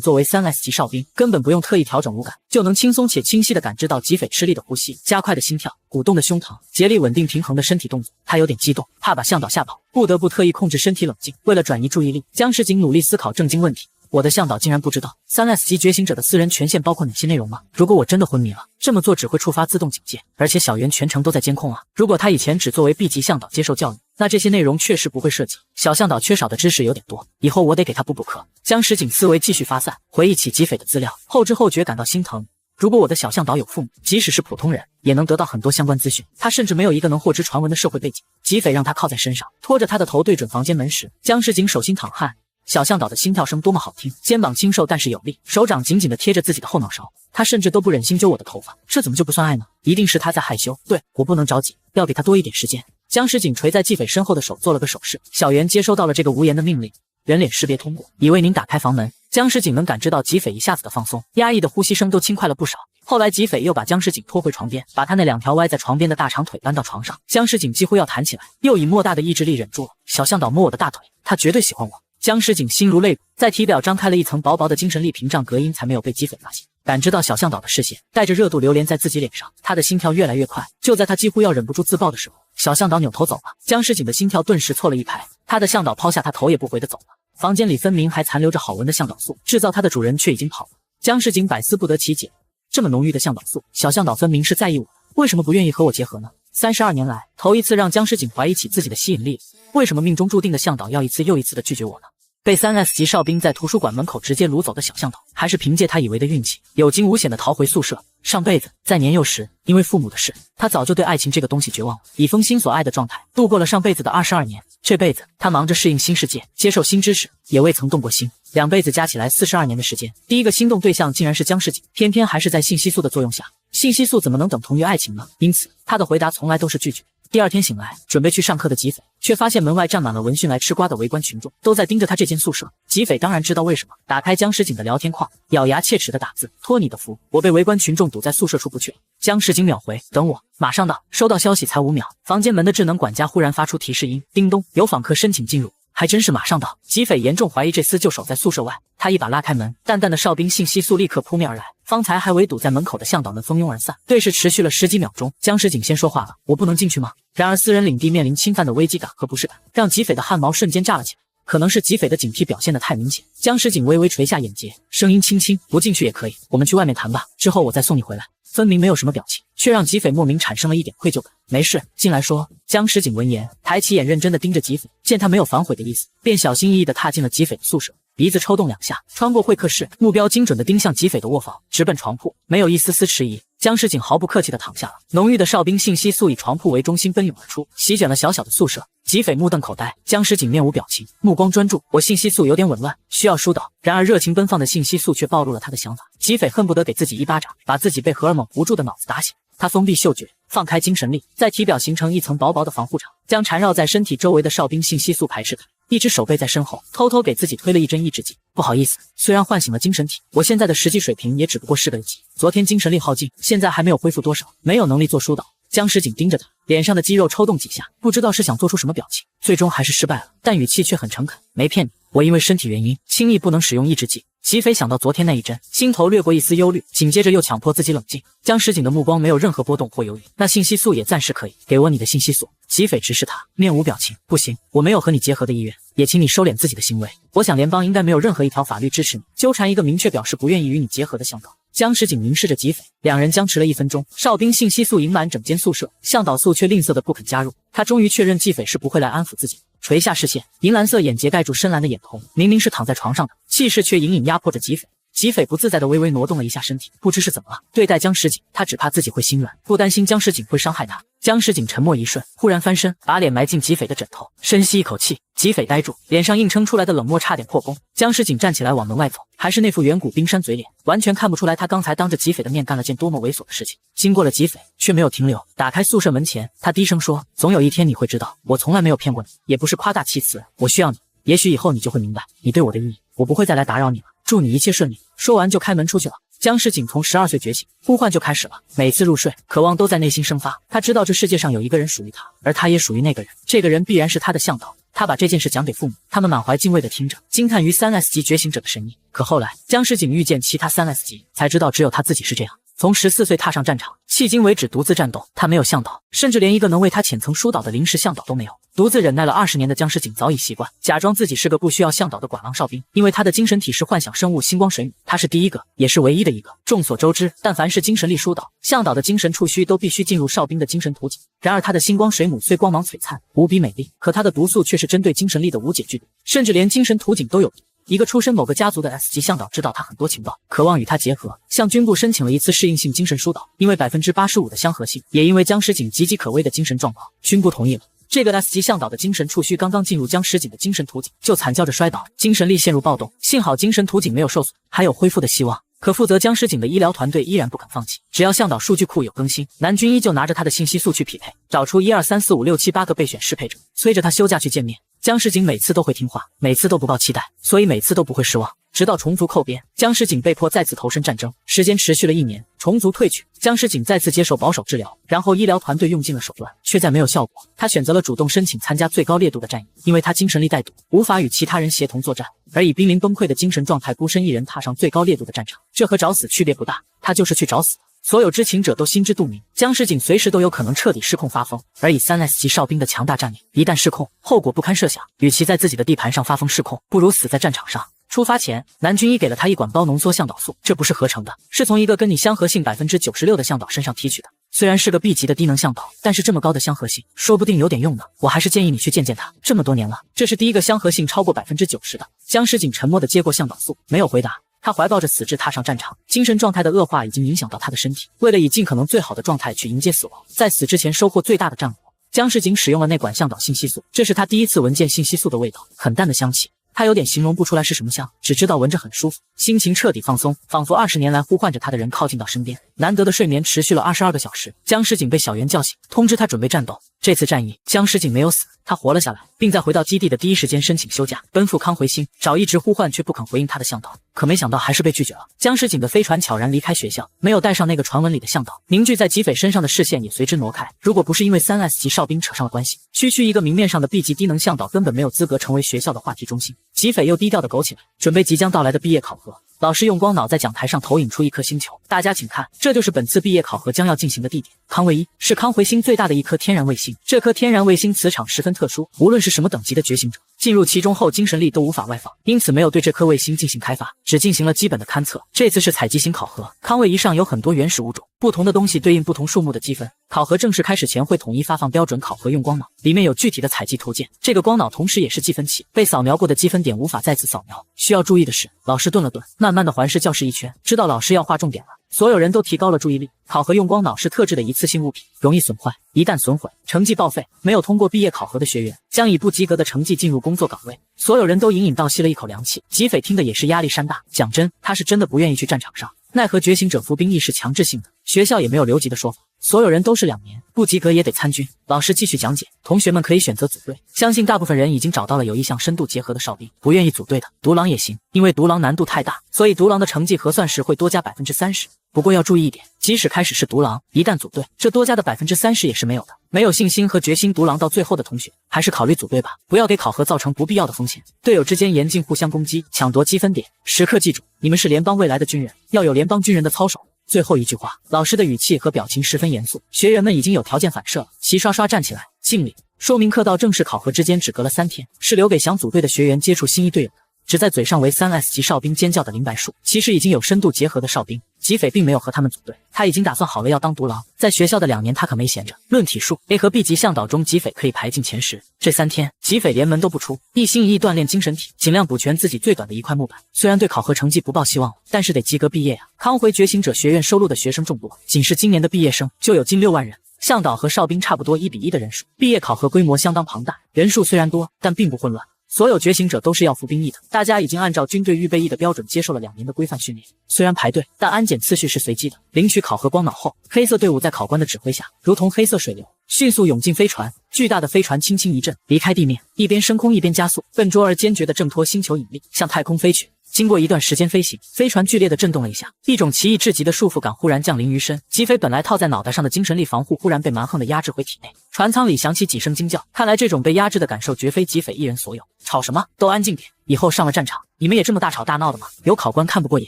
作为3S 级哨兵，根本不用特意调整五感，就能轻松且清晰地感知到吉匪吃力的呼吸、加快的心跳、鼓动的胸膛、竭力稳定平衡的身体动作。他有点激动，怕把向导吓跑，不得不特意控制身体冷静。为了转移注意力，僵尸警努力思考正经问题。我的向导竟然不知道3S 级觉醒者的私人权限包括哪些内容吗？如果我真的昏迷了，这么做只会触发自动警戒，而且小圆全程都在监控啊。如果他以前只作为 B 级向导接受教育，那这些内容确实不会涉及。小向导缺少的知识有点多，以后我得给他补课。僵尸警思维继续发散，回忆起吉匪的资料，后知后觉感到心疼。如果我的小向导有父母，即使是普通人，也能得到很多相关资讯。他甚至没有一个能获知传闻的社会背景。吉匪让他靠在身上，拖着他的头对准房间门时，僵尸警手心淌汗，小向导的心跳声多么好听，肩膀清瘦但是有力，手掌紧紧地贴着自己的后脑勺。他甚至都不忍心揪我的头发，这怎么就不算爱呢？一定是他在害羞。对，我不能着急，要给他多一点时间。江诗锦垂在纪斐身后的手做了个手势，小袁接收到了这个无言的命令，人脸识别通过，已为您打开房门。江诗锦能感知到纪斐一下子的放松，压抑的呼吸声都轻快了不少。后来纪斐又把江诗锦拖回床边，把他那2条歪在床边的大长腿搬到床上，江诗锦几乎要弹起来，又以莫大的意志力忍住了。小向导摸我的大腿，他绝对喜欢我。江诗锦心如肋骨，在体表张开了一层薄薄的精神力屏障隔音，才没有被纪斐发现。感知到小向导的视线带着热度流连在自己脸上，他的心跳越来越快。就在他几乎要忍不住自爆的时候，小向导扭头走了，江诗锦的心跳顿时错了一拍。他的向导抛下他头也不回地走了。房间里分明还残留着好闻的向导素，制造它的主人却已经跑了。江诗锦百思不得其解，这么浓郁的向导素，小向导分明是在意我的，为什么不愿意和我结合呢？32年来头一次让江诗锦怀疑起自己的吸引力，为什么命中注定的向导要一次又一次地拒绝我呢？被3S 级哨兵在图书馆门口直接掳走的小向导，还是凭借他以为的运气，有惊无险地逃回宿舍。上辈子在年幼时，因为父母的事，他早就对爱情这个东西绝望了，以封心所爱的状态度过了上辈子的22年。这辈子他忙着适应新世界，接受新知识，也未曾动过心。2辈子加起来42年的时间，第一个心动对象竟然是江诗锦，偏偏还是在性激素的作用下。性激素怎么能等同于爱情呢？因此他的回答从来都是拒绝。第二天醒来，准备去上课的吉斐，却发现门外站满了闻讯来吃瓜的围观群众，都在盯着他这间宿舍。吉斐当然知道为什么，打开江诗锦的聊天框，咬牙切齿地打字：托你的福，我被围观群众堵在宿舍出不去了。江诗锦秒回：等我，马上到。收到消息才5秒，房间门的智能管家忽然发出提示音：叮咚，有访客申请进入。还真是马上到。吉斐严重怀疑这厮就守在宿舍外，他一把拉开门，淡淡的哨兵性激素立刻扑面而来，方才还围堵在门口的向导们蜂拥而散。对视持续了10几秒钟，江诗锦先说话了：我不能进去吗？然而私人领地面临侵犯的危机感和不适感，让吉斐的汗毛瞬间炸了起来。可能是吉斐的警惕表现得太明显，江诗锦微微垂下眼睫，声音轻轻：不进去也可以，我们去外面谈吧，之后我再送你回来。分明没有什么表情，却让吉斐莫名产生了一点愧疚感。没事，进来说。江诗锦闻言，抬起眼认真地盯着吉斐，见他没有反悔的意思，便小心翼翼地踏进了吉斐的宿舍，鼻子抽动2下，穿过会客室，目标精准地盯向吉斐的卧房，直奔床铺，没有一丝丝迟疑。江诗锦毫不客气地躺下了，浓郁的哨兵性激素以床铺为中心奔涌而出，席卷了小小的宿舍。吉斐目瞪口呆，江诗锦面无表情，目光专注。我性激素有点紊乱，需要疏导。然而热情奔放的性激素却暴露了他的想法。吉斐恨不得给自己一巴掌，把自己被荷尔蒙糊住的脑子打醒。他封闭嗅觉，放开精神力，在体表形成一层薄薄的防护场，将缠绕在身体周围的哨兵性激素排斥开。一只手背在身后，偷偷给自己推了一针抑制剂。不好意思，虽然唤醒了精神体，我现在的实际水平也只不过是个级。昨天精神力耗尽，现在还没有恢复多少，没有能力做疏导。江诗锦盯着他，脸上的肌肉抽动几下，不知道是想做出什么表情，最终还是失败了，但语气却很诚恳：没骗你，我因为身体原因，轻易不能使用抑制剂。吉斐想到昨天那一针，心头掠过一丝忧虑，紧接着又强迫自己冷静。江诗锦的目光没有任何波动或犹豫，那性激素也暂时可以，给我你的性激素。吉斐直视他，面无表情：不行，我没有和你结合的意愿，也请你收敛自己的行为。我想联邦应该没有任何一条法律支持你纠缠一个明确表示不愿意与你结合的向导。江诗锦凝视着吉斐，两人僵持了1分钟。哨兵性激素盈满整间宿舍，向导素却吝啬的不肯加入。他终于确认吉斐是不会来安抚自己，垂下视线，银蓝色眼睫盖住深蓝的眼瞳，明明是躺在床上的，气势却隐隐压迫着吉斐。吉斐不自在的微微挪动了一下身体，不知是怎么了。对待江诗锦，他只怕自己会心软，不担心江诗锦会伤害他。江诗锦沉默一瞬，忽然翻身，把脸埋进吉斐的枕头，深吸一口气。吉斐呆住，脸上硬撑出来的冷漠差点破功。江诗锦站起来往门外走，还是那副远古冰山嘴脸，完全看不出来他刚才当着吉斐的面干了件多么猥琐的事情。经过了吉斐，却没有停留，打开宿舍门前，他低声说：总有一天你会知道，我从来没有骗过你，也不是夸大其词，我需要你，也许以后你就会明白你对我的意义，我不会再来打扰你了，祝你一切顺利。说完就开门出去了。江诗锦从12岁觉醒，呼唤就开始了。每次入睡，渴望都在内心生发。他知道这世界上有一个人属于他，而他也属于那个人。这个人必然是他的向导。他把这件事讲给父母，他们满怀敬畏地听着，惊叹于3S 级觉醒者的神意。可后来，江诗锦遇见其他3S 级，才知道只有他自己是这样。从14岁踏上战场，迄今为止独自战斗，他没有向导，甚至连一个能为他浅层疏导的临时向导都没有。独自忍耐了20年的江诗锦早已习惯，假装自己是个不需要向导的寡郎哨兵，因为他的精神体是幻想生物星光水母，他是第一个，也是唯一的一个。众所周知，但凡是精神力疏导，向导的精神触须都必须进入哨兵的精神图景。然而他的星光水母虽光芒璀璨，无比美丽，可他的毒素却是针对精神力的无解剧毒，甚至连精神图景都有毒。一个出身某个家族的 S 级向导知道他很多情报，渴望与他结合，向军部申请了一次适应性精神疏导，因为85%的相合性，也因为江诗锦岌岌可危的精神状况，军部同意了。这个 S 级向导的精神触须刚刚进入江石井的精神图景，就惨叫着摔倒，精神力陷入暴动。幸好精神图景没有受损，还有恢复的希望。可负责江石井的医疗团队依然不肯放弃，只要向导数据库有更新，南军依旧拿着他的信息素去匹配，找出1、2、3、4、5、6、7、8个备选适配者，催着他休假去见面。江石井每次都会听话，每次都不抱期待，所以每次都不会失望。直到虫族扣编，江石井被迫再次投身战争，时间持续了1年。虫族退去，江石井再次接受保守治疗，然后医疗团队用尽了手段，却再没有效果。他选择了主动申请参加最高烈度的战役，因为他精神力带毒，无法与其他人协同作战，而以濒临崩溃的精神状态，孤身一人踏上最高烈度的战场，这和找死区别不大，他就是去找死。所有知情者都心知肚明，江石井随时都有可能彻底失控发疯，而以3S 级哨兵的强大战力，一旦失控，后果不堪设想。与其在自己的地盘上发疯失控，不如死在战场上。出发前，南军医给了他1管高浓缩向导素，这不是合成的，是从一个跟你相合性96%的向导身上提取的。虽然是个 B 级的低能向导，但是这么高的相合性，说不定有点用呢。我还是建议你去见见他，这么多年了，这是第一个相合性超过90%的。江石井沉默地接过向导素，没有回答。他怀抱着死志踏上战场，精神状态的恶化已经影响到他的身体。为了以尽可能最好的状态去迎接死亡，在死之前收获最大的战果，江石井使用了那管向导信息素。这是他第一次闻见信息素的味道，很淡的香气。他有点形容不出来是什么香，只知道闻着很舒服，心情彻底放松，仿佛20年来呼唤着他的人靠近到身边。难得的睡眠持续了22个小时，江石井被小袁叫醒，通知他准备战斗。这次战役，江石井没有死，他活了下来，并在回到基地的第一时间申请休假，奔赴康回星，找一直呼唤却不肯回应他的向导。可没想到还是被拒绝了。江石井的飞船悄然离开学校，没有带上那个传闻里的向导，凝聚在吉斐身上的视线也随之挪开。如果不是因为3S 级哨兵扯上了关系，区区一个明面上的 B 级低能向导根本没有资格成为学校的话题中心。吉斐又低调的苟起来，准备即将到来的毕业考核。老师用光脑在讲台上投影出一颗星球，大家请看，这就是本次毕业考核将要进行的地点。康卫一是康回星最大的一颗天然卫星，这颗天然卫星磁场十分特殊，无论是什么等级的觉醒者进入其中后，精神力都无法外放，因此没有对这颗卫星进行开发，只进行了基本的勘测。这次是采集型考核，康卫一上有很多原始物种，不同的东西对应不同数目的积分。考核正式开始前会统一发放标准考核用光脑，里面有具体的采集图鉴。这个光脑同时也是计分器，被扫描过的积分点无法再次扫描。需要注意的是，老师顿了顿，慢慢的环视教室一圈，知道老师要划重点了。所有人都提高了注意力。考核用光脑是特制的一次性物品，容易损坏，一旦损毁，成绩报废。没有通过毕业考核的学员将以不及格的成绩进入工作岗位。所有人都隐隐倒吸了一口凉气。吉斐听的也是压力山大。讲真，他是真的不愿意去战场上，奈何觉醒者服兵役是强制性的，学校也没有留级的说法。所有人都是2年，不及格也得参军。老师继续讲解，同学们可以选择组队。相信大部分人已经找到了有意向深度结合的哨兵，不愿意组队的，独狼也行，因为独狼难度太大，所以独狼的成绩核算时会多加30%。不过要注意一点，即使开始是独狼，一旦组队，这多加的30%也是没有的。没有信心和决心独狼到最后的同学，还是考虑组队吧，不要给考核造成不必要的风险。队友之间严禁互相攻击，抢夺积分点。时刻记住，你们是联邦未来的军人，要有联邦军人的操守。最后一句话，老师的语气和表情十分严肃，学员们已经有条件反射了，齐刷刷站起来敬礼，说明课到正式考核之间只隔了3天，是留给想组队的学员接触新一队友的。只在嘴上为3S 级哨兵尖叫的林白树，其实已经有深度结合的哨兵。吉斐并没有和他们组队，他已经打算好了要当独狼。在学校的2年，他可没闲着。论体术 ，A 和 B 级向导中，吉斐可以排进前10。这3天，吉斐连门都不出，一心一意锻炼精神体，尽量补全自己最短的一块木板。虽然对考核成绩不抱希望了，但是得及格毕业呀。康回觉醒者学院收录的学生众多，仅是今年的毕业生就有近6万人。向导和哨兵差不多1比1的人数，毕业考核规模相当庞大，人数虽然多，但并不混乱。所有觉醒者都是要服兵役的，大家已经按照军队预备役的标准接受了2年的规范训练。虽然排队，但安检次序是随机的。领取考核光脑后，黑色队伍在考官的指挥下，如同黑色水流，迅速涌进飞船。巨大的飞船轻轻一震，离开地面，一边升空一边加速，笨拙而坚决地挣脱星球引力，向太空飞去。经过一段时间飞行，飞船剧烈地震动了一下，一种奇异至极的束缚感忽然降临于身。吉斐本来套在脑袋上的精神力防护忽然被蛮横地压制回体内。船舱里响起几声惊叫，看来这种被压制的感受绝非吉斐一人所有。吵什么？都安静点！以后上了战场，你们也这么大吵大闹的吗？有考官看不过眼，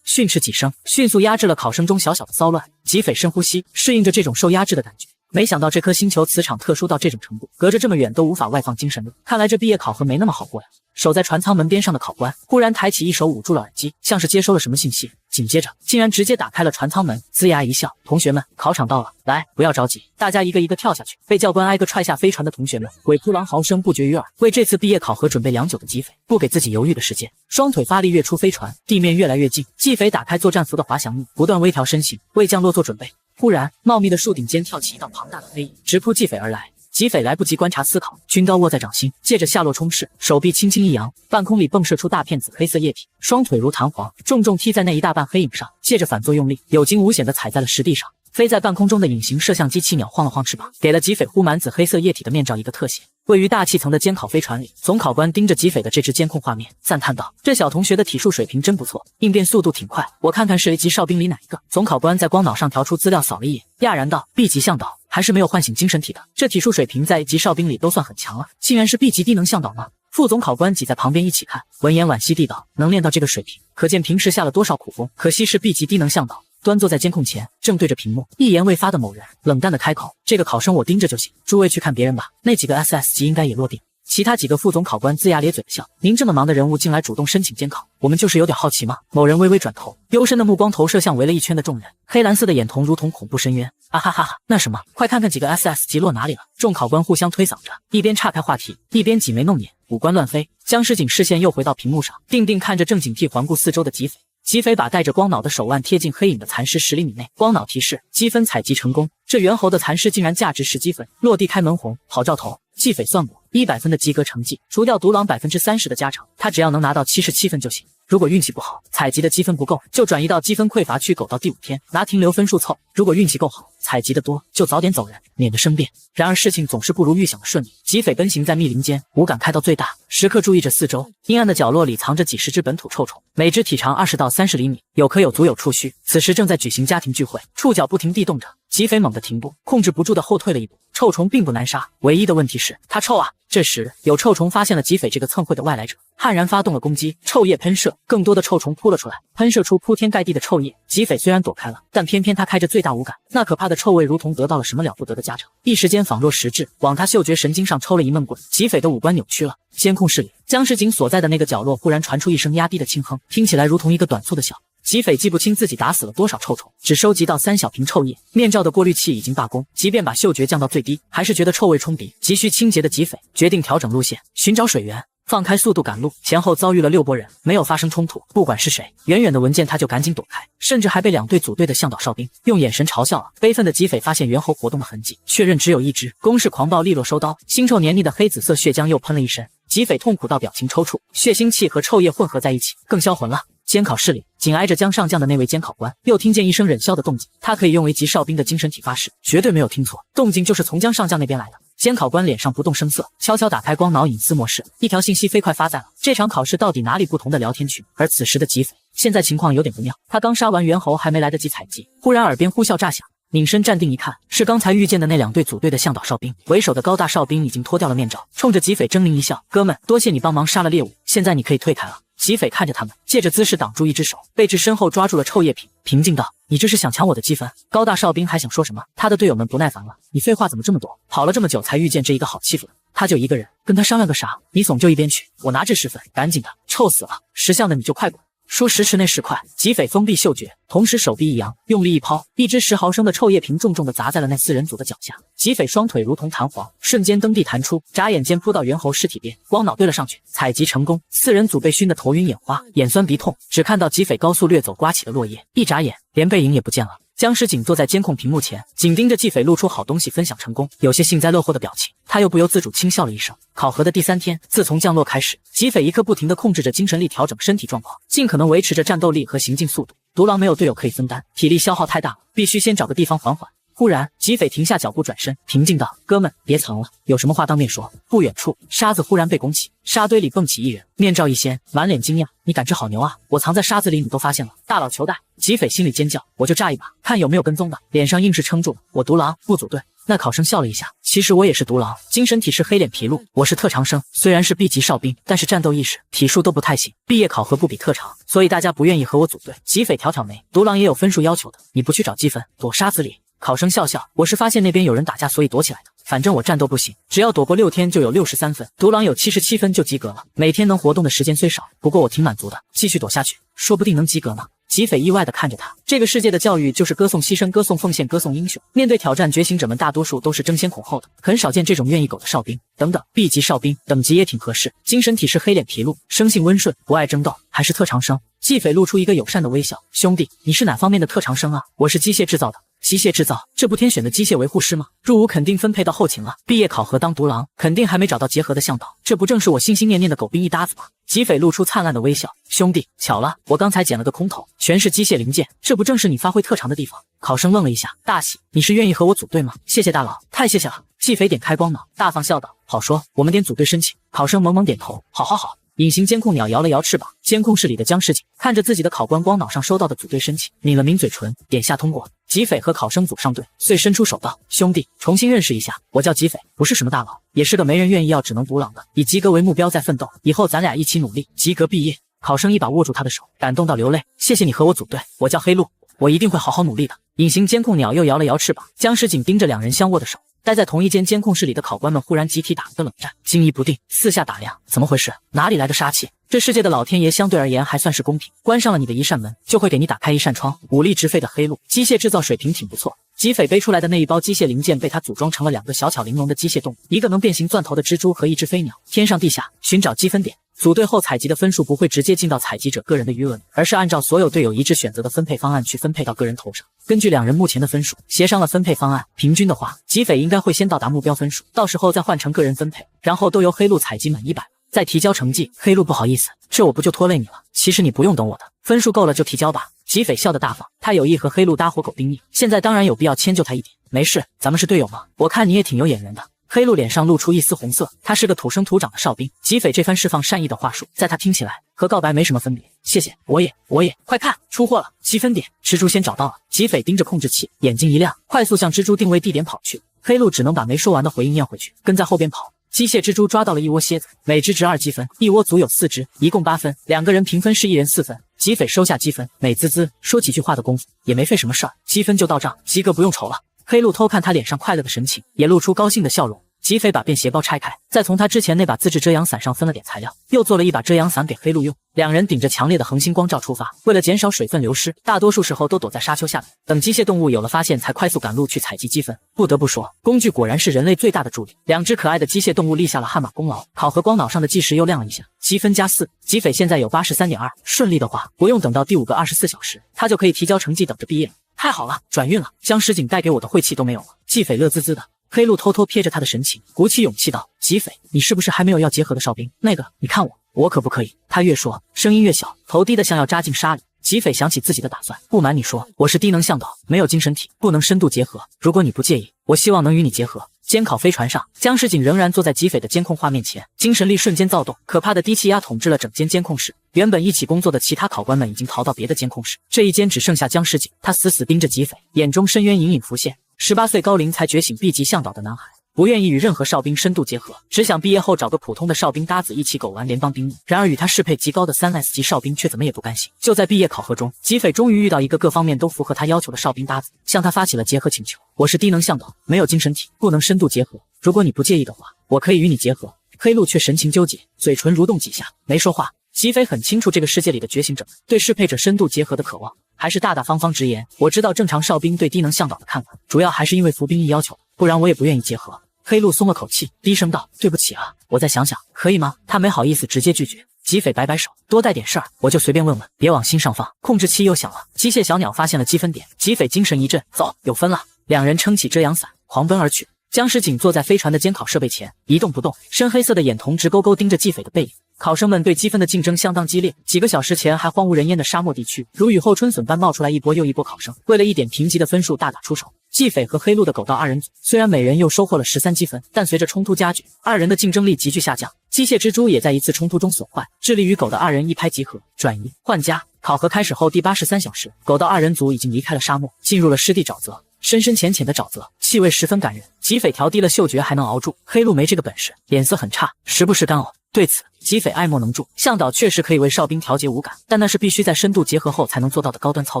训斥几声，迅速压制了考生中小小的骚乱。吉斐深呼吸，适应着这种受压制的感觉。没想到这颗星球磁场特殊到这种程度，隔着这么远都无法外放精神力。看来这毕业考核没那么好过呀。守在船舱门边上的考官忽然抬起一手捂住了耳机，像是接收了什么信息，紧接着竟然直接打开了船舱门，龇牙一笑：“同学们，考场到了，来，不要着急，大家一个一个跳下去。”被教官挨个踹下飞船的同学们，鬼哭狼嚎声不绝于耳。为这次毕业考核准备良久的吉斐不给自己犹豫的时间，双腿发力跃出飞船，地面越来越近。吉斐打开作战服的滑翔翼，不断微调身形，为降落做准备。忽然，茂密的树顶间跳起一道庞大的黑影，直扑吉斐而来。吉斐来不及观察思考，军刀握在掌心，借着下落冲势，手臂轻轻一扬，半空里迸射出大片紫黑色液体，双腿如弹簧，重重踢在那一大半黑影上，借着反作用力，有惊无险地踩在了实地上。飞在半空中的隐形摄像机7秒晃了晃翅膀，给了吉斐呼满紫黑色液体的面罩一个特写。位于大气层的监考飞船里，总考官盯着吉斐的这支监控画面，赞叹道：“这小同学的体术水平真不错，应变速度挺快。我看看是 A 级哨兵里哪一个？”总考官在光脑上调出资料扫了一眼，讶然道：“B 级向导，还是没有唤醒精神体的。这体术水平在 A 级哨兵里都算很强了，竟然是 B 级低能向导吗？”副总考官挤在旁边一起看，闻言惋惜地道：“能练到这个水平，可见平时下了多少苦功。可惜是 B 级低能向导。”端坐在监控前，正对着屏幕，一言未发的某人冷淡的开口：“这个考生我盯着就行，诸位去看别人吧。那几个 SS 级应该也落定。”其他几个副总考官龇牙咧嘴的笑：“您这么忙的人物竟来主动申请监考，我们就是有点好奇嘛。”某人微微转头，幽深的目光投射向围了一圈的众人，黑蓝色的眼瞳如同恐怖深渊。啊哈哈哈！那什么，快看看几个 SS 级落哪里了！众考官互相推搡着，一边岔开话题，一边挤眉弄眼，五官乱飞。僵尸警视线又回到屏幕上，定定看着正警惕环顾四周的吉斐。吉斐把带着光脑的手腕贴近黑影的残尸10厘米内，光脑提示积分采集成功。这猿猴的残尸竟然价值10积分，落地开门红，好兆头。吉斐算过100分的及格成绩，除掉独狼30%的加成，他只要能拿到77分就行。如果运气不好，采集的积分不够，就转移到积分匮乏区苟到第5天，拿停留分数凑。如果运气够好，采集的多，就早点走人，免得生变。然而事情总是不如预想的顺利。吉斐奔行在密林间，五感开到最大，时刻注意着四周。阴暗的角落里藏着几十只本土臭虫，每只体长20到30厘米，有颗有足有触须。此时正在举行家庭聚会，触角不停地动着。吉斐猛地停步，控制不住地后退了一步。臭虫并不难杀，唯一的问题是它臭啊！这时有臭虫发现了吉斐这个蹭会的外来者，悍然发动了攻击，臭液喷射，更多的臭虫扑了出来，喷射出铺天盖地的臭液。吉斐虽然躲开了，但偏偏他开着最大五感，那可怕的臭味如同得到了什么了不得的加成，一时间仿若实质，往他嗅觉神经上抽了一闷棍。吉斐的五官扭曲了。监控室里，僵尸警所在的那个角落忽然传出一声压低的轻哼，听起来如同一个短促的笑。吉斐记不清自己打死了多少臭虫，只收集到3小瓶臭液，面罩的过滤器已经罢工，即便把嗅觉降到最低，还是觉得臭味冲鼻。急需清洁的吉斐决定调整路线，寻找水源，放开速度赶路。前后遭遇了6拨人，没有发生冲突，不管是谁，远远的闻见他就赶紧躲开，甚至还被2队组队的向导哨兵用眼神嘲笑了。悲愤的吉斐发现猿猴活动的痕迹，确认只有一只，攻势狂暴利落收刀，腥臭黏腻的黑紫色血浆又喷了一身。吉斐痛苦到表情抽搐，血腥气和臭液混合在一起，更销魂了。监考室里，紧挨着将上将的那位监考官又听见一声忍笑的动静，他可以用为级哨兵的精神体发誓，绝对没有听错，动静就是从江上将那边来的。监考官脸上不动声色，悄悄打开光脑隐私模式，一条信息飞快发在了这场考试到底哪里不同的聊天群。而此时的吉斐现在情况有点不妙，他刚杀完猿猴，还没来得及采集，忽然耳边呼啸炸响。拧身站定一看，是刚才遇见的那2队组队的向导哨兵，为首的高大哨兵已经脱掉了面罩，冲着吉斐狰狞一笑：“哥们，多谢你帮忙杀了猎物，现在你可以退开了。”吉斐看着他们，借着姿势挡住一只手，背至身后抓住了臭液瓶，平静道：“你这是想抢我的积分？”高大哨兵还想说什么，他的队友们不耐烦了：“你废话怎么这么多？跑了这么久才遇见这一个好欺负的，他就一个人，跟他商量个啥？你怂就一边去，我拿这10分，赶紧的，臭死了！识相的你就快滚！”说时迟那时快，吉斐封闭嗅觉，同时手臂一扬，用力一抛，一只10毫升的臭液瓶重重地砸在了那4人组的脚下。吉斐双腿如同弹簧，瞬间蹬地弹出，眨眼间扑到猿猴尸体边，光脑对了上去，采集成功。4人组被熏得头晕眼花，眼酸鼻痛，只看到吉斐高速掠走刮起的落叶，一眨眼，连背影也不见了。僵尸警坐在监控屏幕前，紧盯着吉斐露出好东西分享成功，有些幸灾乐祸的表情。他又不由自主轻笑了一声。考核的第3天，自从降落开始，吉斐一刻不停地控制着精神力，调整身体状况，尽可能维持着战斗力和行进速度。独狼没有队友可以分担，体力消耗太大了，必须先找个地方缓缓。忽然，吉斐停下脚步，转身，平静道：“哥们，别藏了，有什么话当面说。”不远处，沙子忽然被拱起，沙堆里蹦起一人，面罩一掀，满脸惊讶：“你胆子好牛啊！我藏在沙子里，你都发现了，大佬求带！”吉斐心里尖叫：“我就炸一把，看有没有跟踪的。”脸上硬是撑住了：“我独狼，不组队。”那考生笑了一下：“其实我也是独狼，精神体是黑脸皮鹿，我是特长生，虽然是 B 级哨兵，但是战斗意识、体术都不太行，毕业考核不比特长，所以大家不愿意和我组队。”吉斐挑挑眉：“独狼也有分数要求的，你不去找积分，躲沙子里？”考生笑笑：“我是发现那边有人打架，所以躲起来的。反正我战斗不行，只要躲过6天就有63分，独狼有77分就及格了。每天能活动的时间虽少，不过我挺满足的，继续躲下去，说不定能及格呢。”吉斐意外地看着他，这个世界的教育就是歌颂牺牲、歌颂奉献、歌颂英雄。面对挑战，觉醒者们大多数都是争先恐后的，很少见这种愿意苟的哨兵。等等 ，B 级哨兵等级也挺合适，精神体是黑脸皮鹿，生性温顺，不爱争斗，还是特长生。吉斐露出一个友善的微笑：“兄弟，你是哪方面的特长生啊？我是机械制造的，机械制造，这不天选的机械维护师吗？入伍肯定分配到后勤了，毕业考核当独狼，肯定还没找到结合的向导，这不正是我心心念念的狗兵一搭子吗？吉斐露出灿烂的微笑，兄弟，巧了，我刚才捡了个空投，全是机械零件，这不正是你发挥特长的地方？考生愣了一下，大喜，你是愿意和我组队吗？谢谢大佬，太谢谢了。季斐点开光脑，大方笑道，好说，我们点组队申请。考生猛猛点头，好好好。隐形监控鸟摇了摇翅膀，监控室里的姜世锦看着自己的考官光脑上收到的组队申请，抿了抿嘴唇，点下通过。吉斐和考生组上队，遂伸出手道：“兄弟，重新认识一下，我叫吉斐，不是什么大佬，也是个没人愿意要只能独狼的，以及格为目标在奋斗，以后咱俩一起努力，及格毕业。”考生一把握住他的手，感动到流泪：“谢谢你和我组队，我叫黑鹿，我一定会好好努力的。”隐形监控鸟又摇了摇翅膀，姜世锦盯着两人相握的手。待在同一间监控室里的考官们忽然集体打了个冷战，惊疑不定，四下打量，怎么回事？哪里来的杀气？这世界的老天爷相对而言还算是公平，关上了你的一扇门，就会给你打开一扇窗。武力直飞的黑鹿，机械制造水平挺不错。吉斐背出来的那一包机械零件被他组装成了两个小巧玲珑的机械动物，一个能变形钻头的蜘蛛和一只飞鸟。天上地下寻找积分点，组队后采集的分数不会直接进到采集者个人的余额里，而是按照所有队友一致选择的分配方案去分配到个人头上。根据两人目前的分数协商了分配方案，平均的话，吉斐应该会先到达目标分数，到时候再换成个人分配，然后都由黑鹿采集满100再提交成绩。黑鹿不好意思，这我不就拖累你了？其实你不用等我的，分数够了就提交吧。吉斐笑得大方，他有意和黑鹿搭伙狗兵役，现在当然有必要迁就他一点。没事，咱们是队友嘛，我看你也挺有眼缘的。黑鹿脸上露出一丝红色，他是个土生土长的哨兵。吉斐这番释放善意的话术，在他听起来和告白没什么分别。谢谢，我也，快看，出货了，积分点，蜘蛛先找到了。吉斐盯着控制器，眼睛一亮，快速向蜘蛛定位地点跑去。黑鹿只能把没说完的回应咽回去，跟在后边跑。机械蜘蛛抓到了一窝蝎子，每只值2积分，一窝足有4只，一共8分，两个人平分是1人4分。吉斐收下积分，美滋滋说几句话的功夫，也没费什么事儿，积分就到账，及格不用愁了。黑鹿偷看他脸上快乐的神情，也露出高兴的笑容。吉斐把便携包拆开，再从他之前那把自制遮阳伞上分了点材料，又做了一把遮阳伞给黑鹿用。两人顶着强烈的恒星光照出发，为了减少水分流失，大多数时候都躲在沙丘下面，等机械动物有了发现才快速赶路去采集积分。不得不说，工具果然是人类最大的助力。两只可爱的机械动物立下了汗马功劳，考核光脑上的计时又亮了一下，积分加4。吉斐现在有83.2，顺利的话，不用等到第5个24小时，他就可以提交成绩等着毕业了。太好了，转运了，将石井带给我的晦气都没有了。吉斐乐滋滋的。黑鹿偷偷瞥着他的神情，鼓起勇气道：“吉斐，你是不是还没有要结合的哨兵？那个，你看我可不可以？”他越说，声音越小，头低得像要扎进沙里。吉斐想起自己的打算，不瞒你说，我是低能向导，没有精神体，不能深度结合。如果你不介意，我希望能与你结合。监考飞船上，姜世锦仍然坐在吉斐的监控画面前，精神力瞬间躁动，可怕的低气压统治了整间监控室。原本一起工作的其他考官们已经逃到别的监控室，这一间只剩下姜世锦，他死死盯着吉斐，眼中深渊隐隐浮现。18岁高龄才觉醒 B 级向导的男孩，不愿意与任何哨兵深度结合，只想毕业后找个普通的哨兵搭子一起苟完联邦兵役。然而与他适配极高的3S 级哨兵却怎么也不甘心。就在毕业考核中，吉斐终于遇到一个各方面都符合他要求的哨兵搭子，向他发起了结合请求。我是低能向导，没有精神体，不能深度结合，如果你不介意的话，我可以与你结合。黑鹿却神情纠结，嘴唇蠕动几下，没说话。吉斐很清楚这个世界里的觉醒者们对适配者深度结合的渴望，还是大大方方直言，我知道正常哨兵对低能向导的看法，主要还是因为服兵役要求，不然我也不愿意结合。黑鹿松了口气，低声道：“对不起啊，我再想想，可以吗？”他没好意思直接拒绝。吉斐摆摆手，多带点事儿，我就随便问问，别往心上放。控制器又响了，机械小鸟发现了积分点，吉斐精神一振，走，有分了。两人撑起遮阳伞，狂奔而去。姜世锦坐在飞船的监考设备前，一动不动，深黑色的眼瞳直勾勾盯着吉斐的背影。考生们对积分的竞争相当激烈，几个小时前还荒无人烟的沙漠地区，如雨后春笋般冒出来一波又一波考生，为了一点评级的分数大打出手。吉斐和黑鹿的狗道二人组虽然每人又收获了13积分，但随着冲突加剧，二人的竞争力急剧下降。机械蜘蛛也在一次冲突中损坏，致力于狗的二人一拍即合，转移换家。考核开始后第83小时，狗道二人组已经离开了沙漠，进入了湿地沼泽。深深浅浅的沼泽，气味十分感人。吉斐调低了嗅觉还能熬住，黑鹿没这个本事，脸色很差，时不时干呕。对此，吉斐爱莫能助。向导确实可以为哨兵调节五感，但那是必须在深度结合后才能做到的高端操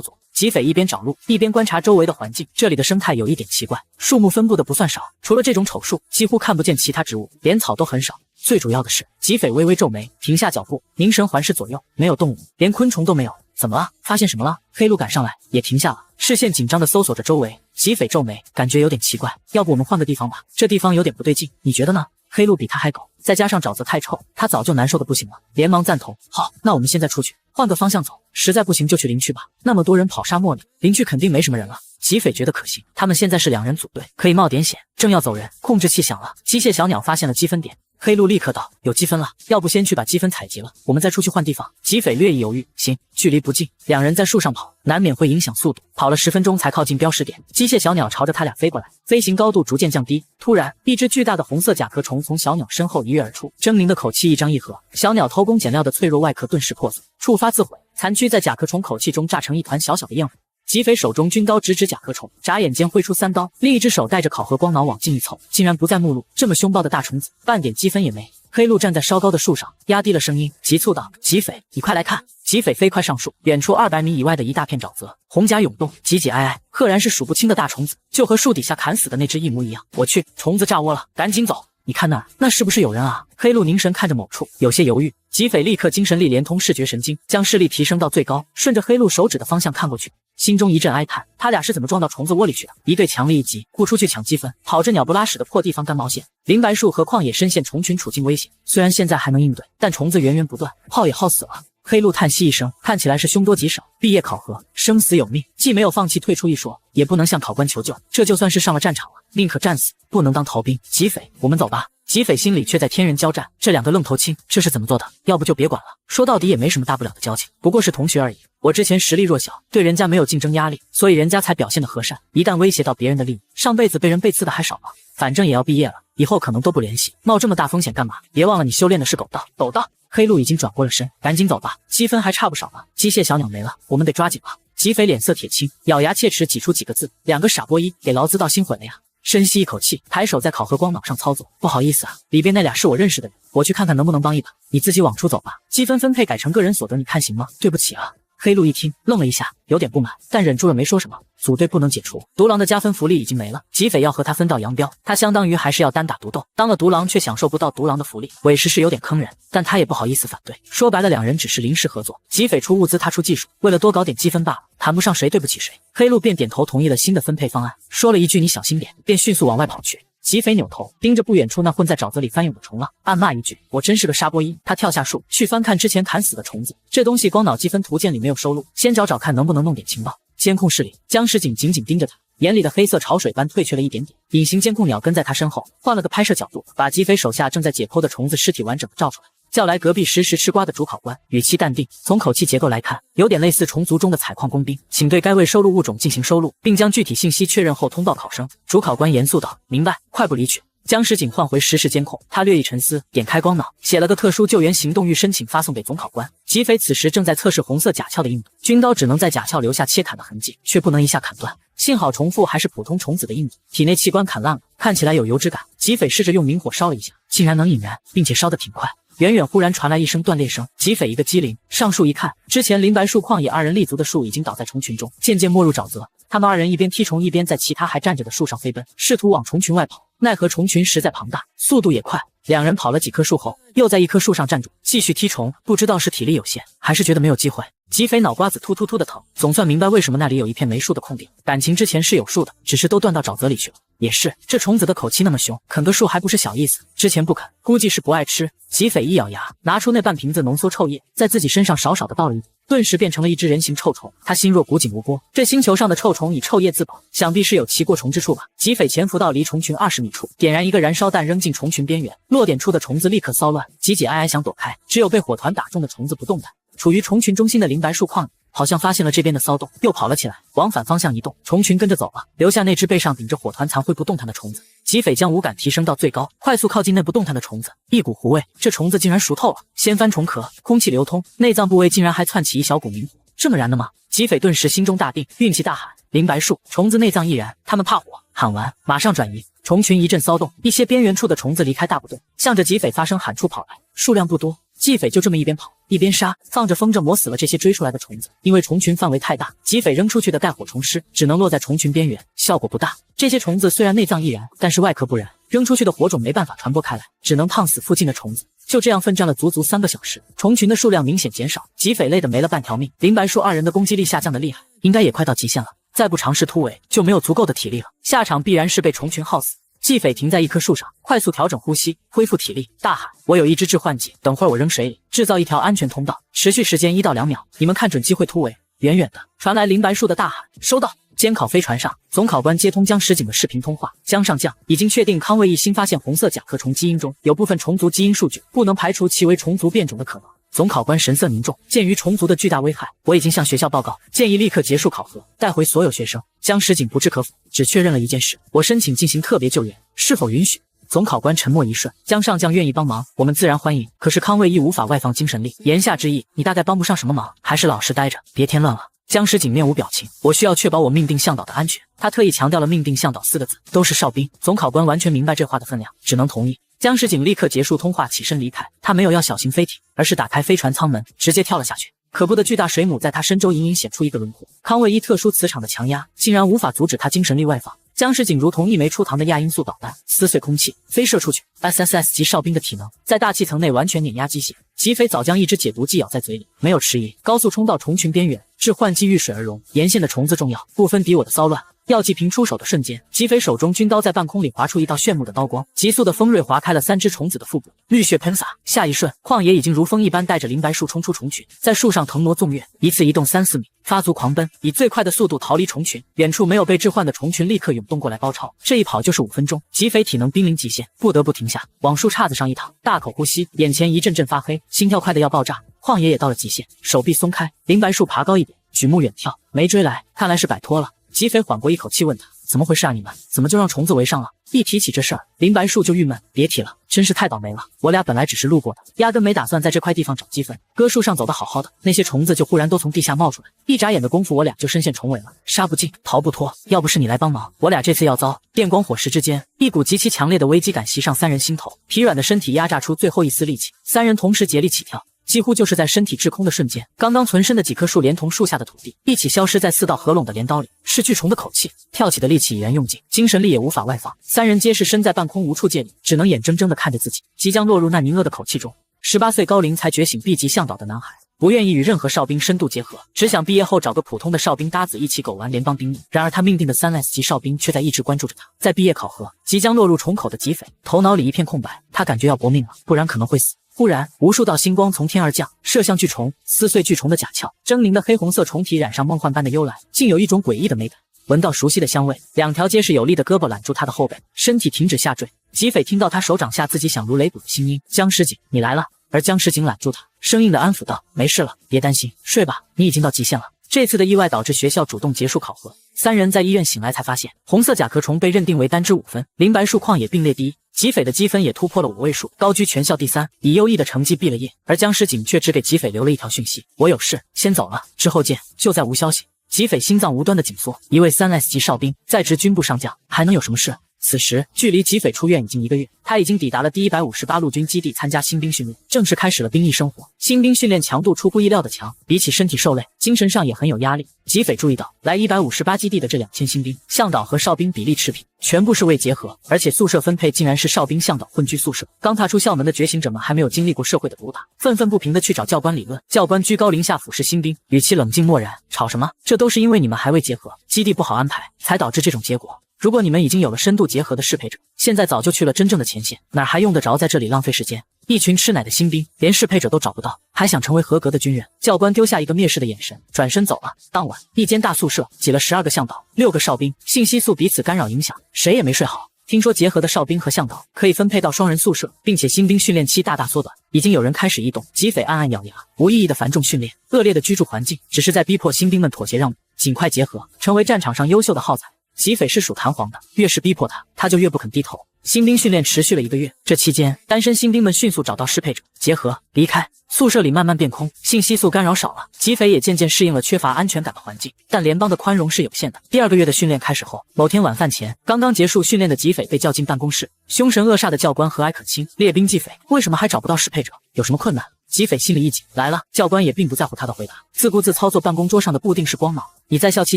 作。吉斐一边找路，一边观察周围的环境。这里的生态有一点奇怪，树木分布的不算少，除了这种丑树，几乎看不见其他植物，连草都很少。最主要的是，吉斐微微皱眉，停下脚步，凝神环视左右，没有动物，连昆虫都没有。怎么了？发现什么了？黑鹿赶上来，也停下了，视线紧张地搜索着周围。吉斐皱眉，感觉有点奇怪，要不我们换个地方吧？这地方有点不对劲，你觉得呢？黑鹿比他还狗，再加上沼泽太臭，他早就难受的不行了，连忙赞同。好，那我们现在出去。换个方向走，实在不行就去林区吧。那么多人跑沙漠里，林区肯定没什么人了。吉斐觉得可行，他们现在是2人组队，可以冒点险。正要走人，控制器响了，机械小鸟发现了积分点。黑鹿立刻道：“有积分了，要不先去把积分采集了，我们再出去换地方。”吉斐略一犹豫，行，距离不近，2人在树上跑，难免会影响速度。跑了10分钟才靠近标识点，机械小鸟朝着他俩飞过来，飞行高度逐渐降低。突然，一只巨大的红色甲壳虫从小鸟身后一跃而出，狰狞的口气一张一合，小鸟偷工减料的脆弱外壳顿时破碎，触发自毁，残躯在甲壳虫口气中炸成一团小小的焰火。吉斐手中军刀直指甲壳虫，眨眼间挥出3刀，另一只手带着考核光脑往近一凑，竟然不再目录。这么凶暴的大虫子，半点积分也没。黑鹿站在稍高的树上，压低了声音，急促道：“吉斐，你快来看！”吉斐飞快上树，远处200米以外的一大片沼泽，红甲涌动，挤挤挨挨，赫然是数不清的大虫子，就和树底下砍死的那只一模一样。我去，虫子炸窝了，赶紧走！你看那儿，那是不是有人啊？黑鹿凝神看着某处，有些犹豫。吉斐立刻精神力连通视觉神经，将视力提升到最高，顺着黑鹿手指的方向看过去，心中一阵哀叹，他俩是怎么撞到虫子窝里去的？一队强力一击，不出去抢积分，跑着鸟不拉屎的破地方干毛线。林白树和旷野深陷虫群处境危险，虽然现在还能应对，但虫子源源不断，耗也耗死了。黑鹿叹息一声，看起来是凶多吉少。毕业考核，生死有命，既没有放弃退出一说，也不能向考官求救，这就算是上了战场了，宁可战死，不能当逃兵。吉斐，我们走吧。吉斐心里却在天人交战，这2个愣头青，这是怎么做的？要不就别管了，说到底也没什么大不了的交情，不过是同学而已。我之前实力弱小，对人家没有竞争压力，所以人家才表现得和善。一旦威胁到别人的利益，上辈子被人背刺的还少吗？反正也要毕业了，以后可能都不联系，冒这么大风险干嘛？别忘了你修炼的是狗道。狗道。黑鹿已经转过了身，赶紧走吧，积分还差不少呢。机械小鸟没了，我们得抓紧了。吉斐脸色铁青，咬牙切齿挤出几个字：2个傻波一，给劳资道心毁了呀。深吸一口气，抬手在考核光脑上操作。不好意思啊，里边那俩是我认识的人，我去看看能不能帮一把。你自己往出走吧，积分分配改成个人所得，你看行吗？对不起啊。黑鹿一听，愣了一下，有点不满，但忍住了没说什么。组队不能解除，独狼的加分福利已经没了，吉斐要和他分道扬镳，他相当于还是要单打独斗，当了独狼却享受不到独狼的福利，委实是有点坑人，但他也不好意思反对。说白了，2人只是临时合作，吉斐出物资，他出技术，为了多搞点积分罢了，谈不上谁对不起谁。黑鹿便点头同意了新的分配方案，说了一句你小心点，便迅速往外跑去。吉斐扭头盯着不远处那混在沼泽里翻涌的虫浪，暗骂一句：“我真是个沙波一。”他跳下树去翻看之前砍死的虫子，这东西光脑积分图鉴里没有收录，先找找看能不能弄点情报。监控室里，江石井紧紧盯着他，眼里的黑色潮水般退却了一点点。隐形监控鸟跟在他身后，换了个拍摄角度，把吉斐手下正在解剖的虫子尸体完整的照出来。叫来隔壁实时吃瓜的主考官，语气淡定，从口气结构来看，有点类似虫族中的采矿工兵，请对该位收录物种进行收录，并将具体信息确认后通报考生。主考官严肃道：“明白，快步离去。”江石井换回实时监控，他略一沉思，点开光脑，写了个特殊救援行动预申请发送给总考官。吉斐此时正在测试红色甲壳的硬度，军刀只能在甲壳留下切砍的痕迹，却不能一下砍断。幸好重复还是普通虫子的硬度，体内器官砍烂了，看起来有油脂感。吉斐试着用明火烧了一下，竟然能引燃，并且烧得挺快。远远忽然传来一声断裂声，吉斐一个机灵，上树一看，之前林白树旷野2人立足的树已经倒在虫群中，渐渐没入沼泽。他们2人一边踢虫，一边在其他还站着的树上飞奔，试图往虫群外跑。奈何虫群实在庞大，速度也快，2人跑了几棵树后，又在一棵树上站住，继续踢虫。不知道是体力有限，还是觉得没有机会，吉斐脑瓜子突突突的疼，总算明白为什么那里有一片没树的空地。感情之前是有树的，只是都断到沼泽里去了。也是，这虫子的口气那么凶，啃个树还不是小意思。之前不啃，估计是不爱吃。吉斐一咬牙，拿出那半瓶子浓缩臭液，在自己身上少少的倒了一滴，顿时变成了一只人形臭虫。他心若古井无波，这星球上的臭虫以臭液自保，想必是有其过虫之处吧。吉斐潜伏到离虫群20米处，点燃一个燃烧弹扔进虫群边缘，落点处的虫子立刻骚乱，挤挤挨挨想躲开，只有被火团打中的虫子不动弹。处于虫群中心的林白树旷野好像发现了这边的骚动，又跑了起来，往反方向移动。虫群跟着走了，留下那只背上顶着火团残灰不动弹的虫子。吉斐将五感提升到最高，快速靠近那不动弹的虫子，一股糊味，这虫子竟然熟透了。掀翻虫壳，空气流通，内脏部位竟然还窜起一小股明火，这么燃的吗？吉斐顿时心中大定，运气大喊：林白树，虫子内脏易燃，他们怕火。喊完，马上转移。虫群一阵骚动，一些边缘处的虫子离开大部队，向着吉斐发声喊处跑来，数量不多。吉斐就这么一边跑一边杀，放着风筝磨死了这些追出来的虫子。因为虫群范围太大，吉斐扔出去的盖火虫尸只能落在虫群边缘，效果不大。这些虫子虽然内脏易燃，但是外壳不燃，扔出去的火种没办法传播开来，只能烫死附近的虫子。就这样奋战了足足3个小时，虫群的数量明显减少，吉斐累得没了半条命。林白树2人的攻击力下降的厉害，应该也快到极限了，再不尝试突围就没有足够的体力了，下场必然是被虫群耗死。击匪停在一棵树上，快速调整呼吸，恢复体力，大喊：“我有一支致幻剂，等会儿我扔水里，制造一条安全通道，持续时间1到2秒，你们看准机会突围。”远远的传来林白树的大喊：“收到！”监考飞船上，总考官接通江石井的视频通话。江上将已经确定康卫一新发现红色甲壳虫基因中有部分虫族基因数据，不能排除其为虫族变种的可能。总考官神色凝重，鉴于虫族的巨大危害，我已经向学校报告，建议立刻结束考核，带回所有学生。江石井不置可否，只确认了一件事：我申请进行特别救援，是否允许？总考官沉默一瞬，江上将愿意帮忙，我们自然欢迎。可是康卫一无法外放精神力，言下之意，你大概帮不上什么忙，还是老实待着，别添乱了。江石井面无表情，我需要确保我命定向导的安全。他特意强调了命定向导4个字，都是哨兵。总考官完全明白这话的分量，只能同意。江石井立刻结束通话，起身离开。他没有要小型飞艇，而是打开飞船舱门，直接跳了下去。可怖的巨大水母在他身周隐隐显出一个轮廓。康卫一特殊磁场的强压，竟然无法阻止他精神力外放。江石井如同一枚出膛的亚音速导弹，撕碎空气，飞射出去。SSS 级哨兵的体能在大气层内完全碾压机械。击匪早将一只解毒剂咬在嘴里，没有迟疑，高速冲到虫群边缘，致幻剂遇水而溶。沿线的虫子重要，不分敌我的骚乱。药剂瓶出手的瞬间，击匪手中军刀在半空里划出一道炫目的刀光，急速的锋锐划开了3只虫子的腹部，绿血喷洒。下一瞬，旷野已经如风一般带着林白树冲出虫群，在树上腾挪纵跃，一次移动3-4米，发足狂奔，以最快的速度逃离虫群。远处没有被置换的虫群立刻涌动过来包抄，这一跑就是5分钟。击匪体能濒临极限，不得不停下，往树杈子上一躺，大口呼吸，眼前一阵阵发黑，心跳快的要爆炸。旷野也到了极限，手臂松开，林白树爬高一点，举目远眺，没追来，看来是摆脱了。击匪缓过一口气，问他：“怎么回事啊？你们怎么就让虫子围上了？”一提起这事儿，林白树就郁闷：“别提了，真是太倒霉了。我俩本来只是路过的，压根没打算在这块地方找积分。搁树上走得好好的，那些虫子就忽然都从地下冒出来，一眨眼的功夫，我俩就身陷重围了，杀不尽，逃不脱。要不是你来帮忙，我俩这次要糟。”电光火石之间，一股极其强烈的危机感袭上3人心头，疲软的身体压榨出最后一丝力气，3人同时竭力起跳。几乎就是在身体滞空的瞬间，刚刚存身的几棵树连同树下的土地一起消失在4道合拢的镰刀里，是巨虫的口气。跳起的力气已然用尽，精神力也无法外放，3人皆是身在半空无处借力，只能眼睁睁地看着自己即将落入那凝恶的口气中。18岁高龄才觉醒 B 级向导的男孩，不愿意与任何哨兵深度结合，只想毕业后找个普通的哨兵搭子一起苟完联邦兵役。然而他命定的3S 级哨兵却在一直关注着他。在毕业考核即将落入重口的击匪，头脑里一片空白，他感觉要搏命了，不然可能会死。忽然，无数道星光从天而降，射向巨虫，撕碎巨虫的甲壳，狰狞的黑红色虫体染上梦幻般的幽蓝，竟有一种诡异的美感。闻到熟悉的香味，2条结实有力的胳膊揽住他的后背，身体停止下坠。击匪听到他手掌下自己响如雷鼓的心音：“江石井，你来了。”而江石井揽住他，生硬的安抚道：“没事了，别担心，睡吧，你已经到极限了。”这次的意外导致学校主动结束考核，3人在医院醒来才发现，红色甲壳虫被认定为单只5分，林白树旷野并列第1。击匪的积分也突破了5位数，高居全校第3，以优异的成绩毕了业。而江石井却只给击匪留了一条讯息：“我有事，先走了，之后见。”就再无消息。击匪心脏无端的紧缩，一位3S 级哨兵，在职军部上将，还能有什么事？此时距离击匪出院已经1个月，他已经抵达了第158陆军基地参加新兵训练，正式开始了兵役生活。新兵训练强度出乎意料的强，比起身体受累，精神上也很有压力。击匪注意到，来158基地的这2000新兵，向导和哨兵比例持平，全部是未结合，而且宿舍分配竟然是哨兵向导混居宿舍。刚踏出校门的觉醒者们还没有经历过社会的毒打，愤愤不平地去找教官理论。教官居高临下俯视新兵，语气冷静漠然：“吵什么？这都是因为你们还未结合，基地不好安排，才导致这种结果。如果你们已经有了深度结合的适配者，现在早就去了真正的前线，哪还用得着在这里浪费时间？”一群吃奶的新兵，连适配者都找不到，还想成为合格的军人？教官丢下一个蔑视的眼神，转身走了。当晚，一间大宿舍挤了12个向导，6个哨兵，信息素彼此干扰影响，谁也没睡好。听说结合的哨兵和向导可以分配到双人宿舍，并且新兵训练期大大缩短，已经有人开始异动。击匪暗暗咬牙，无意义的繁重训练，恶劣的居住环境，只是在逼迫新兵们妥协让步，尽快结合，成为战场上优秀的耗材。击匪是属弹簧的，越是逼迫他就越不肯低头。新兵训练持续了1个月，这期间，单身新兵们迅速找到适配者，结合，离开。宿舍里慢慢变空，信息素干扰少了，击匪也渐渐适应了缺乏安全感的环境。但联邦的宽容是有限的。第2个月的训练开始后，某天晚饭前，刚刚结束训练的击匪被叫进办公室，凶神恶煞的教官和蔼可亲：“列兵击匪，为什么还找不到适配者？有什么困难？”击匪心里一紧，来了。教官也并不在乎他的回答，自顾自操作办公桌上的固定式光芒。你在校期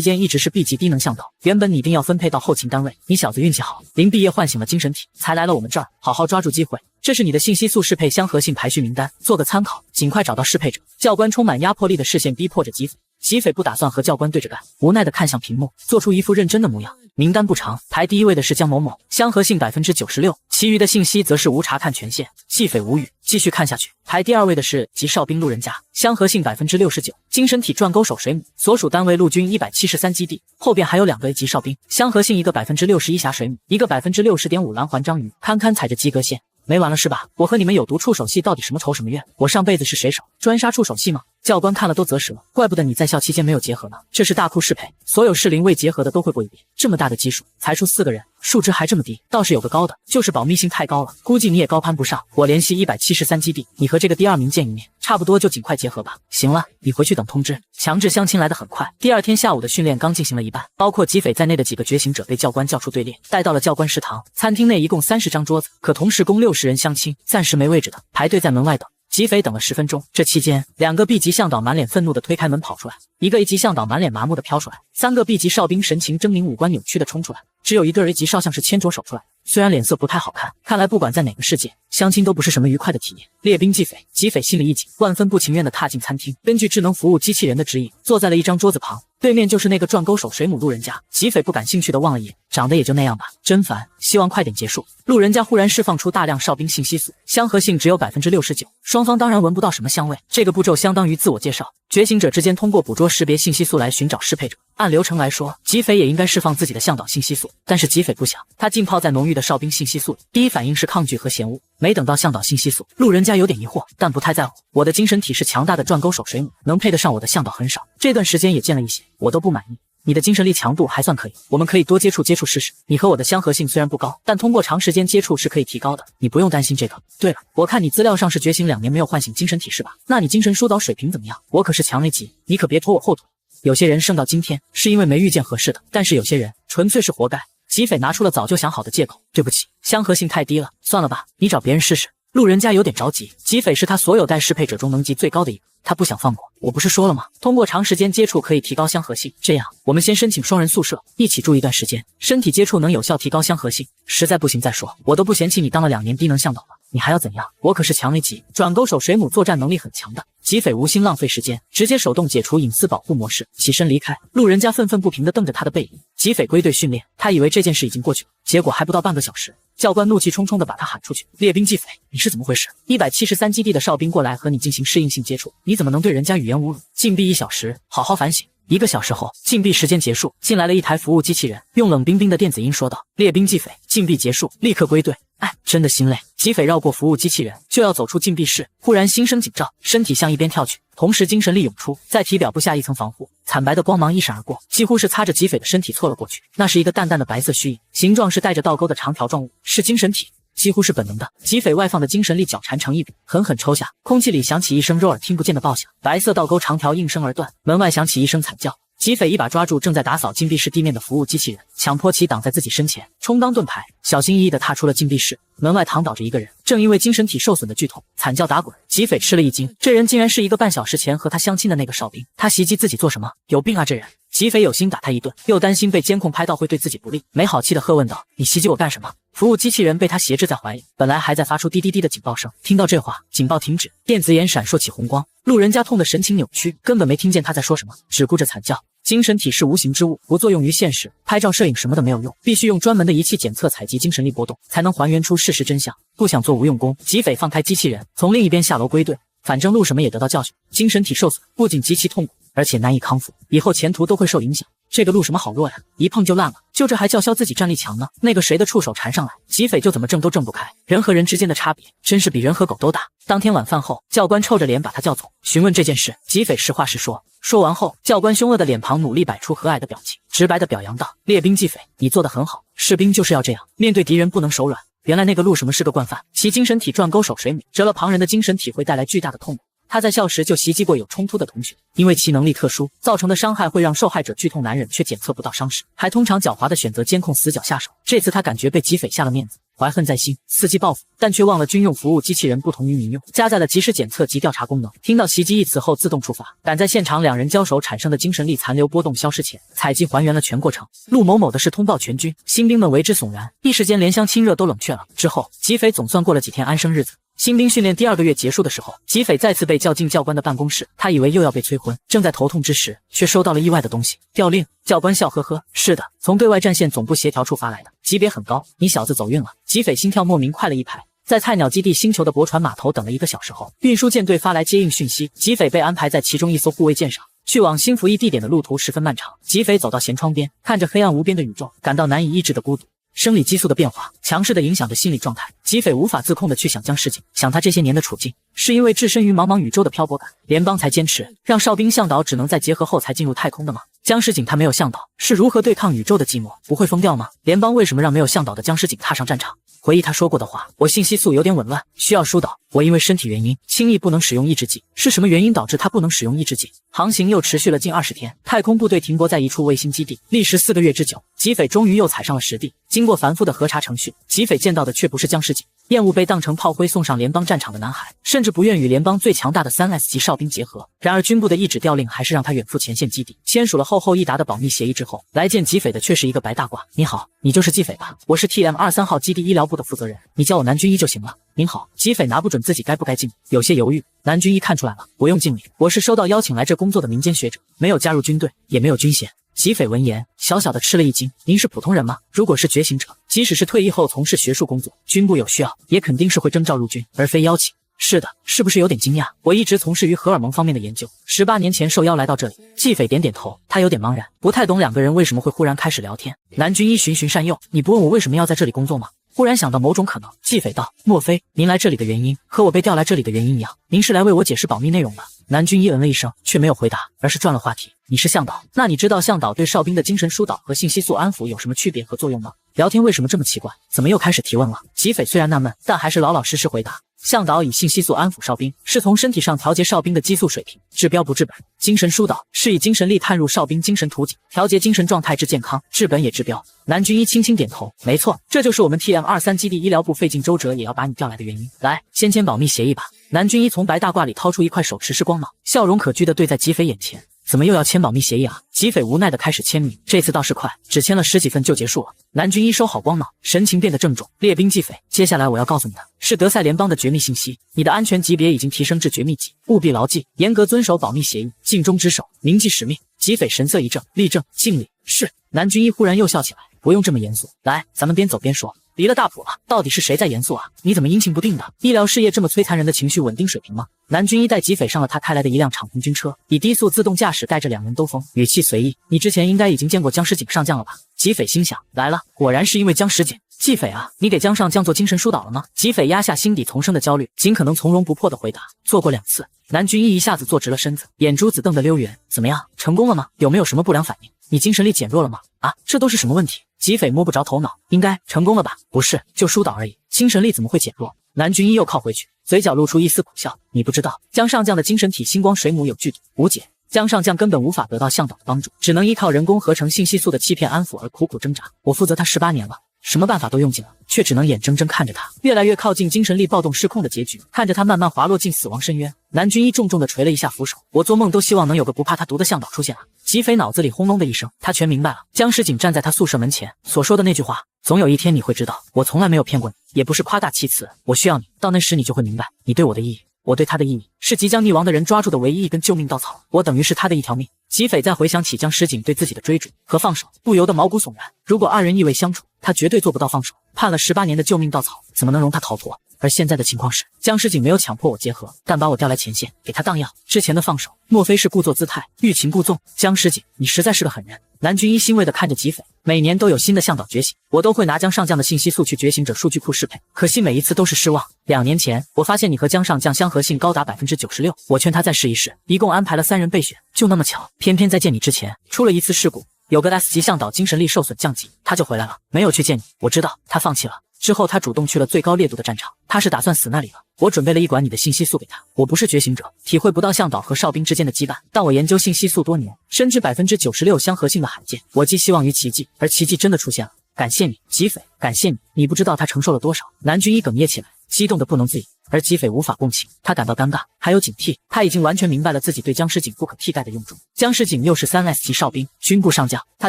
间一直是 B 级低能向导，原本拟定要分配到后勤单位，你小子运气好，临毕业唤醒了精神体，才来了我们这儿，好好抓住机会。这是你的信息素适配相合性排序名单，做个参考，尽快找到适配者。教官充满压迫力的视线逼迫着击匪。吉斐不打算和教官对着干，无奈地看向屏幕，做出一副认真的模样。名单不长，排第1位的是江某某，相合性96%，其余的信息则是无查看权限。吉斐无语，继续看下去。排第2位的是吉哨兵路人甲，相合性69%，精神体转钩手水母，所属单位陆军173基地。后边还有2个 A 级哨兵，相合性一个61%霞水母，一个60.5%蓝环章鱼，堪堪踩着及格线。没完了是吧？我和你们有毒触手系到底什么仇什么怨？我上辈子是谁手？专杀触手系吗？教官看了都啧舌了，怪不得你在校期间没有结合呢。这是大库适配，所有适龄未结合的都会过一遍。这么大的基数，才出4个人，数值还这么低，倒是有个高的，就是保密性太高了，估计你也高攀不上。我联系173基地，你和这个第2名见一面，差不多就尽快结合吧。行了，你回去等通知。强制相亲来得很快，第2天下午的训练刚进行了一半，包括吉斐在内的几个觉醒者被教官叫出队列，带到了教官食堂。餐厅内一共30张桌子，可同时供60人相亲，暂时没位置的排队在门外等。吉斐等了10分钟，这期间2个 B 级向导满脸愤怒地推开门跑出来，一个 A 级向导满脸麻木地飘出来，3个 B 级哨兵神情狰狞五官扭曲地冲出来，只有一个 A 级哨像是牵着手出来，虽然脸色不太好看，看来不管在哪个世界，相亲都不是什么愉快的体验。列兵击匪，吉斐心里一紧，万分不情愿地踏进餐厅，根据智能服务机器人的指引，坐在了一张桌子旁，对面就是那个转钩手水母路人甲。吉斐不感兴趣地望了一眼，长得也就那样吧，真烦，希望快点结束。路人甲忽然释放出大量哨兵信息素，相合性只有69%，双方当然闻不到什么香味。这个步骤相当于自我介绍，觉醒者之间通过捕捉识别信息素来寻找适配者。按流程来说，吉斐也应该释放自己的向导信息素，但是吉斐不想，他浸泡在浓郁的哨兵信息素里，第一反应是抗拒和嫌恶。没等到向导信息素，路人甲有点疑惑，但不太在乎。我的精神体是强大的转钩手水母，能配得上我的向导很少，这段时间也见了一些，我都不满意。你的精神力强度还算可以，我们可以多接触试试。你和我的相合性虽然不高，但通过长时间接触是可以提高的，你不用担心这个。对了，我看你资料上是觉醒2年没有唤醒精神体是吧？那你精神疏导水平怎么样？我可是强 A 级，你可别拖我后腿。有些人升到今天是因为没遇见合适的，但是有些人纯粹是活该。吉斐拿出了早就想好的借口，对不起，相合性太低了，算了吧，你找别人试试。路人甲有点着急，吉斐是他所有代适配者中能级最高的一个，他不想放过。我不是说了吗？通过长时间接触可以提高相合性，这样我们先申请双人宿舍，一起住一段时间，身体接触能有效提高相合性，实在不行再说。我都不嫌弃你当了2年低能向导了，你还要怎样？我可是强 A 级，转钩手水母作战能力很强的。吉斐无心浪费时间，直接手动解除隐私保护模式，起身离开。路人甲愤愤不平地瞪着他的背影。吉斐归队训练，他以为这件事已经过去了，结果还不到半个小时，教官怒气冲冲地把他喊出去。列兵吉斐，你是怎么回事？173基地的哨兵过来和你进行适应性接触，你怎么能对人家语言侮辱？禁闭1小时，好好反省。1个小时后，禁闭时间结束，进来了一台服务机器人，用冷冰冰的电子音说道：列兵吉斐，禁闭结束，立刻归队。哎，真的心累。吉斐绕过服务机器人，就要走出禁闭室，忽然心生紧张，身体向一边跳去，同时精神力涌出，在体表布下一层防护，惨白的光芒一闪而过，几乎是擦着吉斐的身体错了过去。那是一个淡淡的白色虚影，形状是带着倒钩的长条状物，是精神体。几乎是本能的，吉斐外放的精神力绞缠成一股，狠狠抽下，空气里响起一声肉耳听不见的爆响，白色倒钩长条应声而断，门外响起一声惨叫。吉斐一把抓住正在打扫禁闭室地面的服务机器人，强迫其挡在自己身前，充当盾牌，小心翼翼地踏出了禁闭室。门外躺倒着一个人，正因为精神体受损的剧痛惨叫打滚。吉斐吃了一惊，这人竟然是一个半小时前和他相亲的那个哨兵，他袭击自己做什么？有病啊这人！吉斐有心打他一顿，又担心被监控拍到会对自己不利，没好气地喝问道：你袭击我干什么？服务机器人被他挟制在怀里，本来还在发出滴滴滴的警报声，听到这话，警报停止，电子眼闪烁起红光。路人甲痛得神情扭曲，根本没听见他在说什么，只顾着惨叫。精神体是无形之物，不作用于现实，拍照摄影什么的没有用，必须用专门的仪器检测采集精神力波动，才能还原出事实真相。不想做无用功，吉斐放开机器人，从另一边下楼归队。反正路什么也得到教训，精神体受损不仅极其痛苦，而且难以康复，以后前途都会受影响。这个路什么好弱呀，一碰就烂了，就这还叫嚣自己战力强呢？那个谁的触手缠上来，吉斐就怎么挣都挣不开。人和人之间的差别真是比人和狗都大。当天晚饭后，教官臭着脸把他叫走，询问这件事。吉斐实话实说，说完后，教官凶恶的脸庞努力摆出和蔼的表情，直白的表扬道：列兵吉斐，你做得很好，士兵就是要这样，面对敌人不能手软。原来那个路什么是个惯犯，其精神体转钩手水母，折了旁人的精神体会带来巨大的痛苦。他在校时就袭击过有冲突的同学，因为其能力特殊，造成的伤害会让受害者剧痛难忍，却检测不到伤势，还通常狡猾的选择监控死角下手。这次他感觉被吉斐下了面子，怀恨在心，伺机报复，但却忘了军用服务机器人不同于民用，加载了及时检测及调查功能，听到袭击一词后自动触发，赶在现场2人交手产生的精神力残留波动消失前，采集还原了全过程。陆某某的事通报全军，新兵们为之悚然，一时间连香亲热都冷却了。之后，吉斐总算过了几天安生日子。新兵训练第2个月结束的时候，吉斐再次被叫进教官的办公室，他以为又要被催婚，正在头痛之时，却收到了意外的东西——调令。教官笑呵呵：“是的，从对外战线总部协调处发来的，级别很高，你小子走运了。”吉斐心跳莫名快了一拍。在菜鸟基地星球的驳船码头等了1个小时后，运输舰队发来接应讯息，吉斐被安排在其中一艘护卫舰上。去往新服役地点的路途十分漫长，吉斐走到舷窗边，看着黑暗无边的宇宙，感到难以抑制的孤独。生理激素的变化强势地影响着心理状态，吉斐无法自控地去想江世景，想他这些年的处境，是因为置身于茫茫宇宙的漂泊感，联邦才坚持让哨兵向导只能在结合后才进入太空的吗？江世景他没有向导，是如何对抗宇宙的寂寞？不会疯掉吗？联邦为什么让没有向导的江世景踏上战场？回忆他说过的话，我信息素有点紊乱，需要疏导。我因为身体原因轻易不能使用抑制剂，是什么原因导致他不能使用抑制剂？航行又持续了近20天，太空部队停泊在一处卫星基地，历时4个月之久，吉斐终于又踩上了实地。经过繁复的核查程序，吉斐见到的却不是江世景，厌恶被当成炮灰送上联邦战场的男孩，甚至不愿与联邦最强大的3S 级哨兵结合。然而军部的一纸调令还是让他远赴前线基地，签署了厚厚一沓的保密协议之后，来见吉斐的却是一个白大褂。你好，你就是吉斐吧？我是 TM23号基地医疗部的负责人，你叫我南军一就行了。您好，吉斐拿不准自己该不该敬礼，有些犹豫。南军一看出来了，不用敬礼，我是收到邀请来这工作的民间学者，没有加入军队，也没有军衔。吉斐闻言小小的吃了一惊，您是普通人吗？如果是觉醒者，即使是退役后从事学术工作，军部有需要，也肯定是会征召入军，而非邀请。是的，是不是有点惊讶？我一直从事于荷尔蒙方面的研究，18年前受邀来到这里。纪斐点点头，他有点茫然，不太懂2个人为什么会忽然开始聊天。南军一循循善诱，你不问我为什么要在这里工作吗？忽然想到某种可能，纪斐道：莫非您来这里的原因和我被调来这里的原因一样？您是来为我解释保密内容的？南军一嗯了一声，却没有回答，而是转了话题。你是向导，那你知道向导对哨兵的精神疏导和信息素安抚有什么区别和作用吗？聊天为什么这么奇怪？怎么又开始提问了？吉斐虽然纳闷，但还是老老实实回答。向导以信息素安抚哨兵，是从身体上调节哨兵的激素水平，治标不治本；精神疏导是以精神力探入哨兵精神图景，调节精神状态至健康，治本也治标。南军一轻轻点头，没错，这就是我们 TM23 基地医疗部费尽周折也要把你调来的原因。来，先签保密协议吧。南军一从白大褂里掏出一块手持式光脑，笑容可掬地对在吉斐眼前。怎么又要签保密协议啊？吉斐无奈地开始签名，这次倒是快，只签了10几份就结束了。南军一收好光脑，神情变得郑重。列兵吉斐，接下来我要告诉你的是德赛联邦的绝密信息，你的安全级别已经提升至绝密级，务必牢记，严格遵守保密协议，尽忠职守，铭记使命。吉斐神色一正，立正敬礼。是。南军一忽然又笑起来，不用这么严肃，来，咱们边走边说。离了大谱了，到底是谁在严肃啊？你怎么阴晴不定的？医疗事业这么摧残人的情绪稳定水平吗？南军一带吉斐上了他开来的一辆敞篷军车，以低速自动驾驶带着2人兜风，语气随意。你之前应该已经见过江石井上将了吧？吉斐心想，来了，果然是因为江石井。吉斐啊，你给江上将做精神疏导了吗？吉斐压下心底丛生的焦虑，尽可能从容不迫地回答，做过2次。南军一下子坐直了身子，眼珠子瞪得溜圆。怎么样，成功了吗？有没有什么不良反应？你精神力减弱了吗？啊，这都是什么问题？吉斐摸不着头脑，应该成功了吧？不是，就疏导而已，精神力怎么会减弱？南军一又靠回去，嘴角露出一丝苦笑。你不知道，江上将的精神体星光水母有剧毒，无解。江上将根本无法得到向导的帮助，只能依靠人工合成信息素的欺骗安抚而苦苦挣扎。我负责他18年了，什么办法都用尽了，却只能眼睁睁看着他越来越靠近精神力暴动失控的结局，看着他慢慢滑落进死亡深渊。南军一重重地捶了一下扶手，我做梦都希望能有个不怕他毒的向导出现啊！吉斐脑子里轰隆的一声，他全明白了。江石井站在他宿舍门前所说的那句话，总有一天你会知道，我从来没有骗过你，也不是夸大其词，我需要你，到那时你就会明白你对我的意义。我对他的意义，是即将溺亡的人抓住的唯一一根救命稻草，我等于是他的一条命。吉斐在回想起江石井对自己的追逐和放手，不由得毛骨悚然。如果2人意味相处，他绝对做不到放手。判了18年的救命稻草，怎么能容他逃脱？而现在的情况是，江石井没有强迫我结合，但把我调来前线，给他当药。之前的放手，莫非是故作姿态，欲擒故纵？江石井，你实在是个狠人。南军一欣慰地看着吉斐，每年都有新的向导觉醒，我都会拿江上将的信息素去觉醒者数据库适配，可惜每一次都是失望。2年前，我发现你和江上将相合性高达96%，我劝他再试一试，一共安排了3人备选，就那么巧，偏偏在见你之前出了一次事故。有个 S 级向导精神力受损降级，他就回来了，没有去见你。我知道他放弃了，之后他主动去了最高烈度的战场，他是打算死那里了。我准备了一管你的信息素给他。我不是觉醒者，体会不到向导和哨兵之间的羁绊，但我研究信息素多年，深知96%相合性的罕见。我寄希望于奇迹，而奇迹真的出现了。感谢你，吉斐，感谢你。你不知道他承受了多少。南军一哽咽起来，激动得不能自已。而吉斐无法共情，他感到尴尬，还有警惕。他已经完全明白了自己对江石井不可替代的用处。江石井又是3S级哨兵，军部上将，他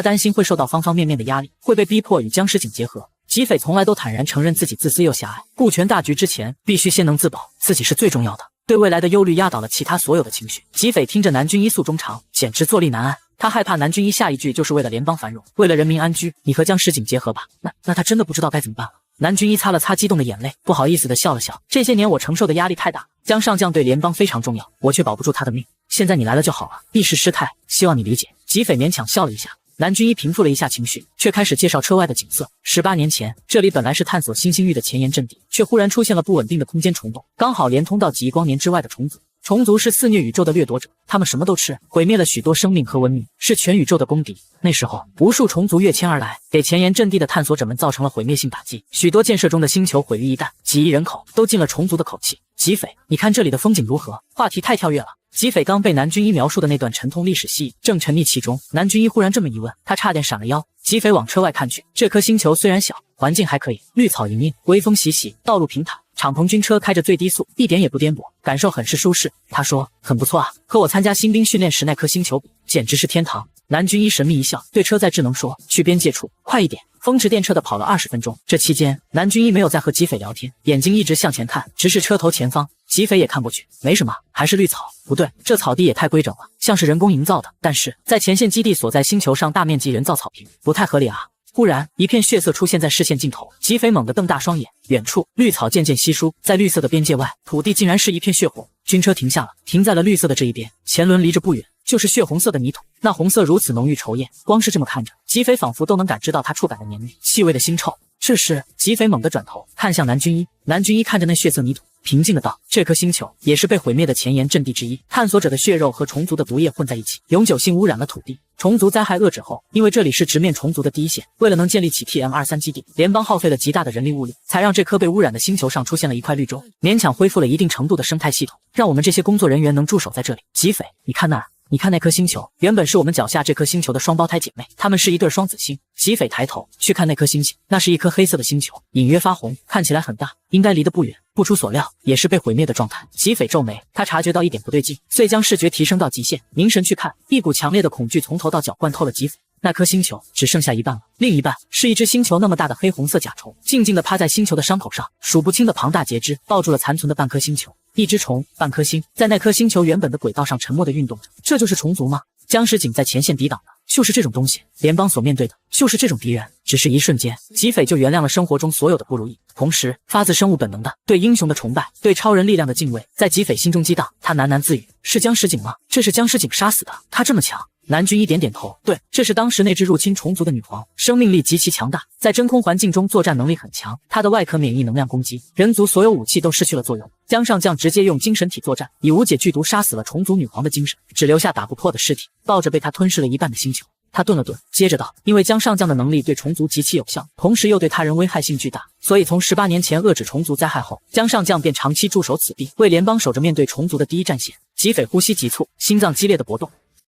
担心会受到方方面面的压力，会被逼迫与江石井结合。吉斐从来都坦然承认自己自私又狭隘，顾全大局之前必须先能自保，自己是最重要的。对未来的忧虑压倒了其他所有的情绪。吉斐听着南军一诉衷肠，简直坐立难安。他害怕南军一下一句就是为了联邦繁荣，为了人民安居，你和江石景结合吧。那他真的不知道该怎么办了。南军一擦了擦激动的眼泪，不好意思地笑了笑。这些年我承受的压力太大，江上将对联邦非常重要，我却保不住他的命。现在你来了就好了，一时失态，希望你理解。吉斐勉强笑了一下。南军一平复了一下情绪，却开始介绍车外的景色。18年前，这里本来是探索星星域的前沿阵地，却忽然出现了不稳定的空间虫洞，刚好连通到几亿光年之外的虫族。虫族是肆虐宇宙的掠夺者，他们什么都吃，毁灭了许多生命和文明，是全宇宙的公敌。那时候，无数虫族跃迁而来，给前沿阵地的探索者们造成了毁灭性打击，许多建设中的星球毁于一旦，几亿人口都进了虫族的口气。吉斐，你看这里的风景如何？话题太跳跃了。吉斐刚被南军一描述的那段沉痛历史吸引，正沉溺其中。南军一忽然这么一问，他差点闪了腰。吉斐往车外看去，这颗星球虽然小，环境还可以，绿草茵茵，微风习习，道路平坦，敞篷军车开着最低速，一点也不颠簸，感受很是舒适。他说很不错啊，和我参加新兵训练时那颗星球比，简直是天堂。南军一神秘一笑，对车载智能说，去边界处，快一点。风驰电掣地跑了20分钟，这期间南军一没有再和吉斐聊天，眼睛一直向前看，直视车头前方。吉斐也看过去，没什么，还是绿草。不对，这草地也太规整了，像是人工营造的。但是在前线基地所在星球上大面积人造草坪，不太合理啊。忽然，一片血色出现在视线尽头，吉斐猛地瞪大双眼，远处绿草渐渐稀疏，在绿色的边界外，土地竟然是一片血红。军车停下了，停在了绿色的这一边，前轮离着不远，就是血红色的泥土，那红色如此浓郁稠艳，光是这么看着，吉斐仿佛都能感知到它触感的黏腻，气味的腥臭。这时，吉斐猛地转头看向南军一，南军一看着那血色泥土，平静的道：“这颗星球也是被毁灭的前沿阵地之一，探索者的血肉和虫族的毒液混在一起，永久性污染了土地。虫族灾害遏制后，因为这里是直面虫族的第一线，为了能建立起 TM23 基地，联邦耗费了极大的人力物力，才让这颗被污染的星球上出现了一块绿洲，勉强恢复了一定程度的生态系统，让我们这些工作人员能驻守在这里。吉斐，你看那儿。”你看那颗星球，原本是我们脚下这颗星球的双胞胎姐妹，她们是一对双子星。吉斐抬头去看那颗星星，那是一颗黑色的星球，隐约发红，看起来很大，应该离得不远。不出所料，也是被毁灭的状态。吉斐皱眉，他察觉到一点不对劲，遂将视觉提升到极限，凝神去看，一股强烈的恐惧从头到脚灌透了吉斐。那颗星球只剩下一半了，另一半是一只星球那么大的黑红色甲虫，静静地趴在星球的伤口上，数不清的庞大节肢抱住了残存的半颗星球。一只虫，半颗星，在那颗星球原本的轨道上沉默地运动着。这就是虫族吗？江石景在前线抵挡的就是这种东西，联邦所面对的就是这种敌人。只是一瞬间，吉斐就原谅了生活中所有的不如意，同时发自生物本能的对英雄的崇拜，对超人力量的敬畏，在吉斐心中激荡。他喃喃自语：是江石景吗？这是江石景杀死的，他这么强。南军一点点头，对，这是当时那只入侵虫族的女皇，生命力极其强大，在真空环境中作战能力很强，她的外壳免疫能量攻击，人族所有武器都失去了作用。江上将直接用精神体作战，以无解剧毒杀死了虫族女皇的精神，只留下打不破的尸体，抱着被他吞噬了一半的星球。他顿了顿，接着道：因为江上将的能力对虫族极其有效，同时又对他人危害性巨大，所以从18年前遏制虫族灾害后，江上将便长期驻守此地，为联邦守着面对虫族的第一战线。吉斐呼吸急促，心脏激烈的搏动，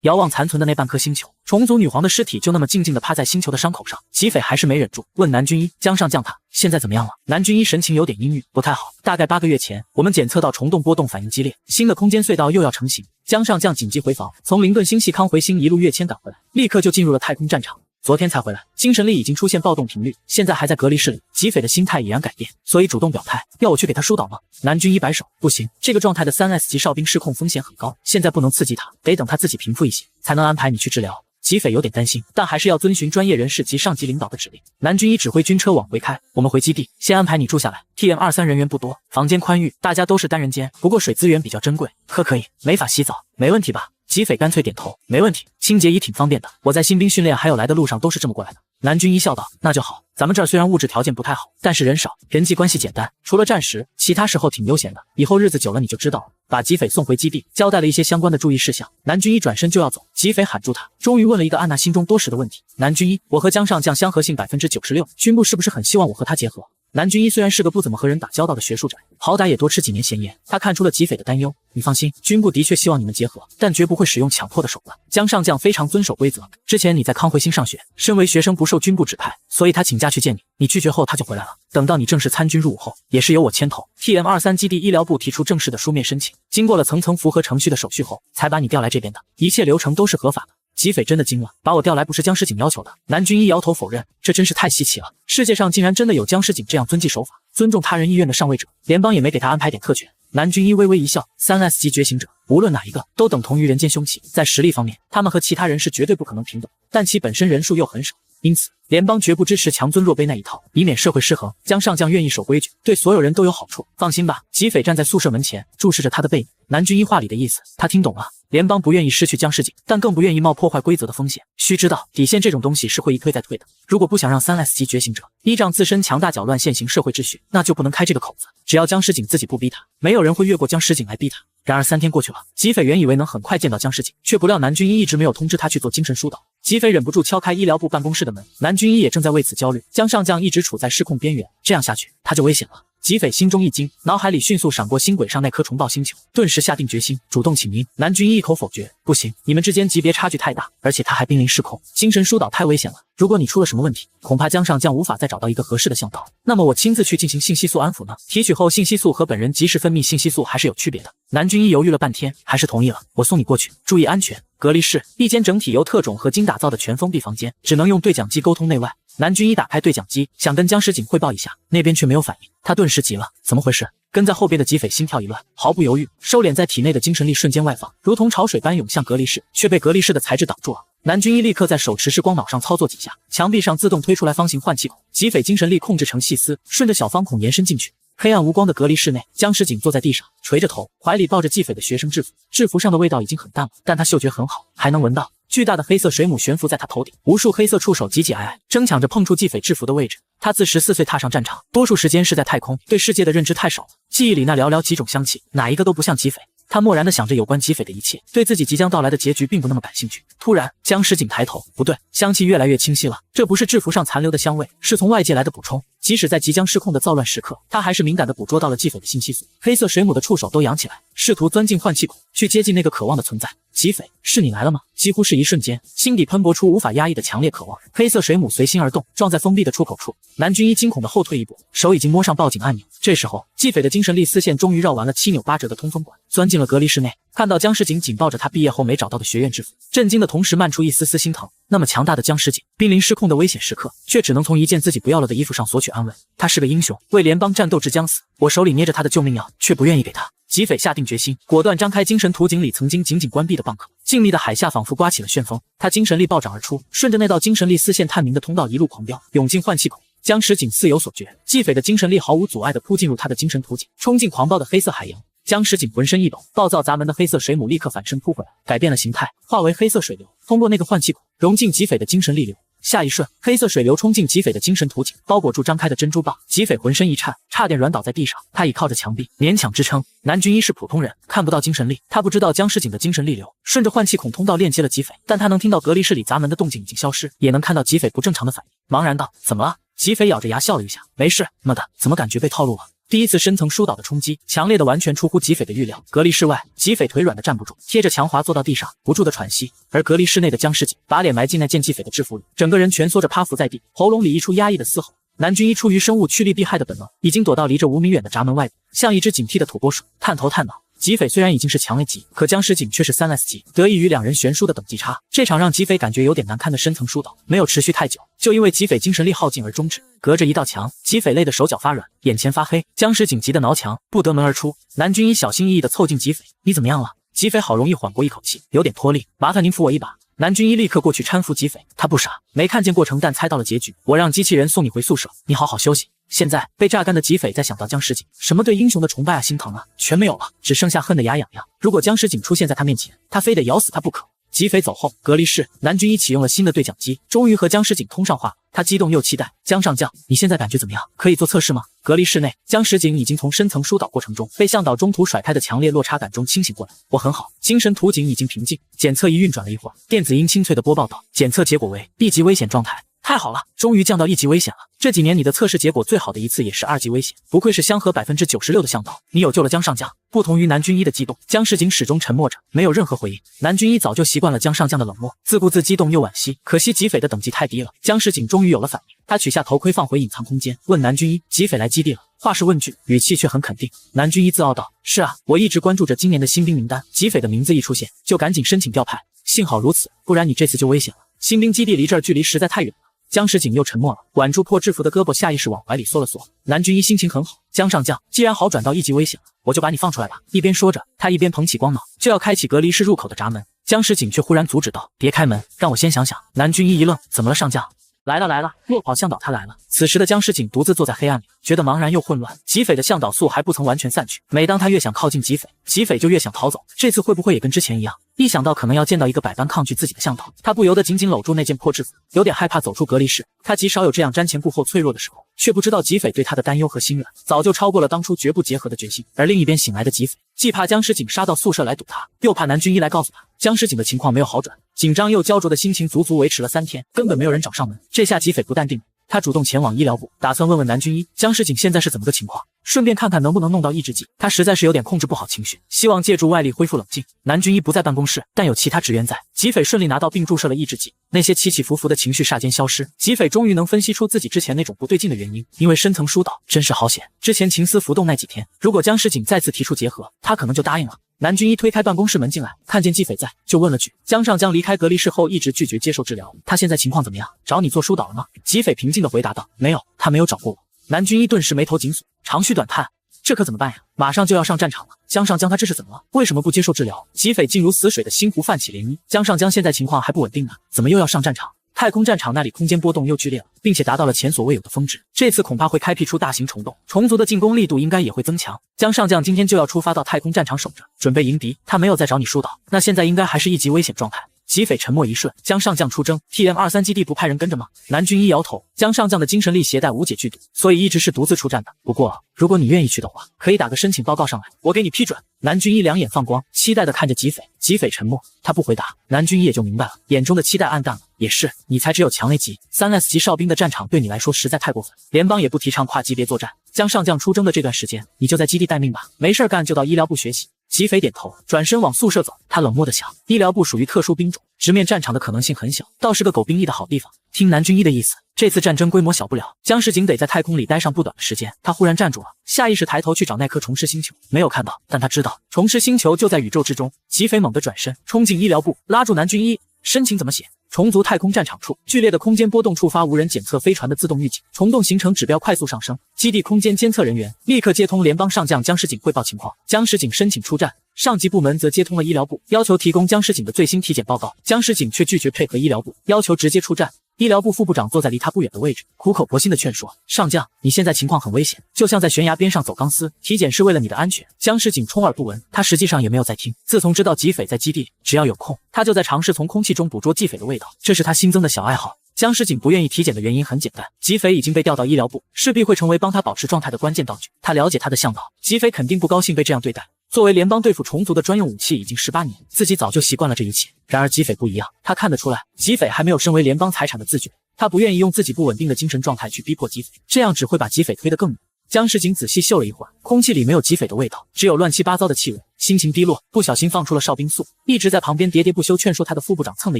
遥望残存的那半颗星球，虫族女皇的尸体就那么静静地趴在星球的伤口上。吉斐还是没忍住，问南军一：江上将他现在怎么样了？南军一神情有点阴郁，不太好，大概8个月前，我们检测到虫洞波动反应激烈，新的空间隧道又要成型。江上将紧急回防，从灵顿星系康回星一路跃迁赶回来，立刻就进入了太空战场。昨天才回来，精神力已经出现暴动频率，现在还在隔离室里。吉斐的心态已然改变，所以主动表态，要我去给他疏导吗？南军一摆手，不行，这个状态的3S 级哨兵失控风险很高，现在不能刺激他，得等他自己平复一些，才能安排你去治疗。吉斐有点担心，但还是要遵循专业人士及上级领导的指令。南军一指挥军车往回开，我们回基地，先安排你住下来。TM23 人员不多，房间宽裕，大家都是单人间，不过水资源比较珍贵，喝可以，没法洗澡，没问题吧？吉斐干脆点头，没问题，清洁也挺方便的，我在新兵训练还有来的路上都是这么过来的。南军一笑道：那就好，咱们这儿虽然物质条件不太好，但是人少，人际关系简单，除了战时，其他时候挺悠闲的，以后日子久了你就知道了。把吉斐送回基地，交代了一些相关的注意事项。南军一转身就要走，吉斐喊住他，终于问了一个安娜心中多时的问题：南军一，我和江上将相合性96%，军部是不是很希望我和他结合？南军一虽然是个不怎么和人打交道的学术宅，好歹也多吃几年闲盐，他看出了吉斐的担忧。你放心，军部的确希望你们结合，但绝不会使用强迫的手段。江上将非常遵守规则，之前你在康回星上学，身为学生不受军部指派，所以他请假去见你，你拒绝后他就回来了。等到你正式参军入伍后，也是由我牵头 TM23 基地医疗部提出正式的书面申请，经过了层层符合程序的手续后，才把你调来这边的，一切流程都是合法的。吉斐真的惊了，把我调来不是江诗景要求的。南军一摇头否认，这真是太稀奇了，世界上竟然真的有江诗景这样遵纪守法、尊重他人意愿的上位者，联邦也没给他安排点特权。南军一微微一笑，3S 级觉醒者，无论哪一个都等同于人间凶器，在实力方面，他们和其他人是绝对不可能平等，但其本身人数又很少，因此联邦绝不支持强尊弱卑那一套，以免社会失衡。江上将愿意守规矩，对所有人都有好处。放心吧。吉斐站在宿舍门前，注视着他的背影。南军一话里的意思，他听懂了。联邦不愿意失去江诗景，但更不愿意冒破坏规则的风险。须知道，底线这种东西是会一推再推的。如果不想让3S 级觉醒者依仗自身强大搅乱现行社会秩序，那就不能开这个口子。只要江诗景自己不逼他，没有人会越过江诗景来逼他。然而3天过去了，吉斐原以为能很快见到江诗景，却不料南军一直没有通知他去做精神疏导。吉斐忍不住敲开医疗部办公室的门，南军一也正在为此焦虑。江上将一直处在失控边缘，这样下去他就危险了。吉斐心中一惊，脑海里迅速闪过星轨上那颗虫爆星球，顿时下定决心，主动请缨。南军一口否决，不行，你们之间级别差距太大，而且他还濒临失控，精神疏导太危险了。如果你出了什么问题，恐怕江上将无法再找到一个合适的向导。那么我亲自去进行信息素安抚呢？提取后信息素和本人及时分泌信息素还是有区别的。南军一犹豫了半天，还是同意了。我送你过去，注意安全。隔离室，一间整体由特种合金打造的全封闭房间，只能用对讲机沟通内外。南军一打开对讲机，想跟江诗景汇报一下，那边却没有反应。他顿时急了，怎么回事？跟在后边的吉斐心跳一乱，毫不犹豫，收敛在体内的精神力瞬间外放，如同潮水般涌向隔离室，却被隔离室的材质挡住了。南军一立刻在手持式光脑上操作几下，墙壁上自动推出来方形换气孔，吉斐精神力控制成细丝，顺着小方孔延伸进去。黑暗无光的隔离室内，江诗景坐在地上，垂着头，怀里抱着吉斐的学生制服。制服上的味道已经很淡了，但他嗅觉很好，还能闻到。巨大的黑色水母悬浮在他头顶，无数黑色触手挤挤挨挨，争抢着碰触吉斐制服的位置。他自14岁踏上战场，多数时间是在太空，对世界的认知太少了，记忆里那寥寥几种香气，哪一个都不像吉斐。他漠然地想着有关吉斐的一切，对自己即将到来的结局并不那么感兴趣。突然，江诗景抬头，不对，香气越来越清晰了，这不是制服上残留的香味，是从外界来的补充。即使在即将失控的躁乱时刻，他还是敏感地捕捉到了吉斐的信息素。黑色水母的触手都扬起来，试图钻进换气孔，去接近那个渴望的存在。吉斐，是你来了吗？几乎是一瞬间，心底喷薄出无法压抑的强烈渴望。黑色水母随心而动，撞在封闭的出口处。南军一惊恐地后退一步，手已经摸上报警按钮。这时候，吉斐的精神力丝线终于绕完了7扭8折的通风管，钻进了隔离室内。看到江诗景紧抱着他毕业后没找到的学院制服，震惊的同时漫出一丝丝心疼。那么强大的江诗景，濒临失控的危险时刻，却只能从一件自己不要了的衣服上索取安慰。他是个英雄，为联邦战斗至将死。我手里捏着他的救命药，却不愿意给他。吉斐下定决心，果断张开精神图景里曾经紧紧关闭的蚌壳。静谧的海下仿佛刮起了旋风，他精神力暴涨而出，顺着那道精神力丝线探明的通道一路狂飙，涌进换气孔。江诗景似有所觉，吉斐的精神力毫无阻碍地扑进入他的精神图景，冲进狂暴的黑色海洋。江诗景浑身一抖，暴躁砸门的黑色水母立刻反身扑回来，改变了形态，化为黑色水流，通过那个换气孔融进吉斐的精神力流。下一瞬，黑色水流冲进吉斐的精神图景，包裹住张开的珍珠蚌。吉斐浑身一颤，差点软倒在地上。他倚靠着墙壁，勉强支撑。南军一是普通人，看不到精神力，他不知道江诗景的精神力流顺着换气孔通道链接了吉斐，但他能听到隔离室里砸门的动静已经消失，也能看到吉斐不正常的反应。茫然道：“怎么了？”吉斐咬着牙笑了一下：“没事。”么的，怎么感觉被套路了？第一次深层疏导的冲击，强烈的完全出乎吉斐的预料。隔离室外，吉斐腿软的站不住，贴着墙滑坐到地上，不住的喘息。而隔离室内的江诗景，把脸埋进那件吉斐的制服里，整个人蜷缩着趴伏在地，喉咙里溢出压抑的嘶吼。南军一出于生物趋利避害的本能，已经躲到离着5米远的闸门外部，像一只警惕的土拨鼠，探头探脑。吉斐虽然已经是强 A 级，可江诗景却是3S 级，得益于两人悬殊的等级差，这场让吉斐感觉有点难堪的深层疏导没有持续太久，就因为吉斐精神力耗尽而终止。隔着一道墙，吉斐累得手脚发软，眼前发黑。江诗景急得挠墙，不得门而出。南军一小心翼翼地凑近吉斐：“你怎么样了？”吉斐好容易缓过一口气，有点脱力：“麻烦您扶我一把。”南军一立刻过去搀扶吉斐，他不傻，没看见过程，但猜到了结局。我让机器人送你回宿舍，你好好休息。现在被榨干的吉斐在想到江诗景，什么对英雄的崇拜啊、心疼啊，全没有了，只剩下恨得牙痒痒。如果江诗景出现在他面前，他非得咬死他不可。吉斐走后，隔离室，南军一启用了新的对讲机，终于和江诗景通上话了。他激动又期待：“江上将，你现在感觉怎么样？可以做测试吗？”隔离室内，江诗景已经从深层疏导过程中被向导中途甩开的强烈落差感中清醒过来。我很好，精神图景已经平静。检测仪运转了一会儿，电子音清脆的播报道：“检测结果为 B 级危险状态。”太好了，终于降到1级危险了。这几年你的测试结果最好的一次也是2级危险，不愧是香河96%的向导，你有救了江上将。不同于南军一的激动，江诗景始终沉默着，没有任何回应。南军一早就习惯了江上将的冷漠，自顾自激动又惋惜。可惜吉斐的等级太低了。江诗景终于有了反应，他取下头盔放回隐藏空间，问南军一：“吉斐来基地了？”话是问句，语气却很肯定。南军一自傲道：“是啊，我一直关注着今年的新兵名单，吉斐的名字一出现，就赶紧申请调派。”幸好如此，不然你这次就危险了。新兵基地离这儿距离实在太远了。江石景又沉默了，挽住破制服的胳膊，下意识往怀里缩了缩。南军一心情很好，江上将，既然好转到一级危险了，我就把你放出来吧。一边说着，他一边捧起光脑，就要开启隔离室入口的闸门。江石景却忽然阻止道：“别开门，让我先想想。”南军一愣，怎么了上将？来了来了，落跑向导他来了。此时的江石景独自坐在黑暗里，觉得茫然又混乱。吉匪的向导素还不曾完全散去，每当他越想靠近吉匪，吉匪就越想逃走。这次会不会也跟之前一样？一想到可能要见到一个百般抗拒自己的向导，他不由得紧紧搂住那件破制服，有点害怕走出隔离室。他极少有这样瞻前顾后脆弱的时候，却不知道吉匪对他的担忧和心软早就超过了当初绝不结合的决心。而另一边醒来的吉匪，既怕江石景杀到宿舍来堵他，又怕南军一来告诉他江石景的情况没有好转，紧张又焦灼的心情足足维持了3天，根本没有人找上门。这下吉匪不淡定了，他主动前往医疗部，打算问问南军一江石景现在是怎么个情况，顺便看看能不能弄到抑制剂。他实在是有点控制不好情绪，希望借助外力恢复冷静。南军一不在办公室，但有其他职员在。吉匪顺利拿到并注射了抑制剂，那些起起伏伏的情绪霎间消失。吉匪终于能分析出自己之前那种不对劲的原因，因为深层疏导，真是好险。之前情丝浮动那几天，如果江石景再次提出结合，他可能就答应了。南军一推开办公室门进来，看见纪匪在，就问了句：“江上将离开隔离室后一直拒绝接受治疗，他现在情况怎么样？找你做疏导了吗？”纪匪平静地回答道：“没有，他没有找过我。”南军一顿时眉头紧锁，长吁短叹：“这可怎么办呀？马上就要上战场了，江上将他这是怎么了？为什么不接受治疗？”纪匪静如死水的心湖泛起涟漪，江上将现在情况还不稳定呢，怎么又要上战场？太空战场那里空间波动又剧烈了，并且达到了前所未有的峰值，这次恐怕会开辟出大型虫洞，虫族的进攻力度应该也会增强。江上将今天就要出发到太空战场守着，准备迎敌。他没有再找你疏导，那现在应该还是一级危险状态。纪匪沉默一瞬，江上将出征 TM23 基地不派人跟着吗？南军一摇头，江上将的精神力携带无解剧毒，所以一直是独自出战的。不过如果你愿意去的话，可以打个申请报告上来，我给你批准。南军一两眼放光，期待地看着纪匪。纪匪沉默，他不回答，南军一也就明白了，眼中的期待暗淡了。也是，你才只有强 A 级、3S 级哨兵的战场，对你来说实在太过分。联邦也不提倡跨级别作战，江上将出征的这段时间，你就在基地待命吧，没事干就到医疗部学习。纪匪点头，转身往宿舍走。他冷漠地想，医疗部属于特殊兵种，直面战场的可能性很小，倒是个狗兵役的好地方。听南军一的意思，这次战争规模小不了，江石景得在太空里待上不短的时间。他忽然站住了，下意识抬头去找那颗虫尸星球，没有看到，但他知道虫尸星球就在宇宙之中。纪匪猛地转身，冲进医疗部，拉住南军一，申请怎么写？虫族太空战场处，剧烈的空间波动触发无人检测飞船的自动预警，虫洞形成指标快速上升，基地空间监测人员立刻接通联邦上将江石景汇报情况。江石景申请出战，上级部门则接通了医疗部，要求提供江石景的最新体检报告。江石景却拒绝配合医疗部，要求直接出战。医疗部副部长坐在离他不远的位置，苦口婆心地劝说：“上将，你现在情况很危险，就像在悬崖边上走钢丝，体检是为了你的安全。”江石景充耳不闻，他实际上也没有在听。自从知道纪匪在基地里，只要有空，他就在尝试从空气中捕捉纪匪的味道，这是他新增的小爱好。江石景不愿意体检的原因很简单，纪匪已经被调到医疗部，势必会成为帮他保持状态的关键道具。他了解他的向导，纪匪肯定不高兴被这样对待。作为联邦对付虫族的专用武器已经18年，自己早就习惯了这一切。然而纪匪不一样，他看得出来，纪匪还没有身为联邦财产的自觉。他不愿意用自己不稳定的精神状态去逼迫纪匪，这样只会把纪匪推得更远。江石景仔细嗅了一会儿，空气里没有纪匪的味道，只有乱七八糟的气味。心情低落，不小心放出了哨兵素。一直在旁边喋喋不休劝说他的副部长蹭的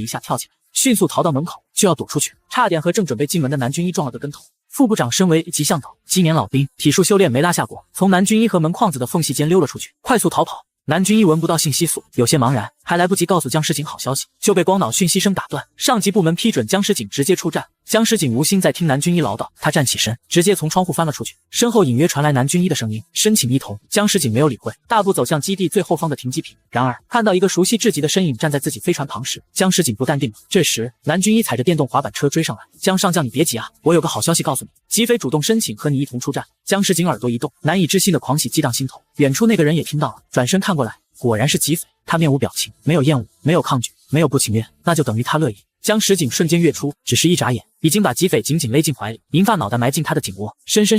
一下跳起来，迅速逃到门口，就要躲出去，差点和正准备进门的南军一撞了个跟头。副部长身为1级向导，积年老兵，体术修炼没落下过，从南军一和门框子的缝隙间溜了出去，快速逃跑。南军一闻不到信息素，有些茫然，还来不及告诉江石景好消息，就被光脑讯息声打断。上级部门批准江石景直接出战。江石景无心再听南军一唠叨，他站起身，直接从窗户翻了出去，身后隐约传来南军一的声音：“申请一同。”江石景没有理会，大步走向基地最后方的停机坪。然而看到一个熟悉至极的身影站在自己飞船旁时，江石景不淡定了。这时南军一踩着电动滑板车追上来：“江上将，你别急啊，我有个好消息告诉你，纪匪主动申请和你一同出战。”江石景耳朵一动，难以置信的狂喜激荡心头。远处那个人也听到了，转身看过来，果然是纪匪。他面无表情，没有厌恶，没有抗拒，没有不情愿，那就等于他乐意。江石景瞬间跃出，只是一眨眼，已经把纪匪紧紧勒进怀里，银发脑袋埋进他的颈窝，深深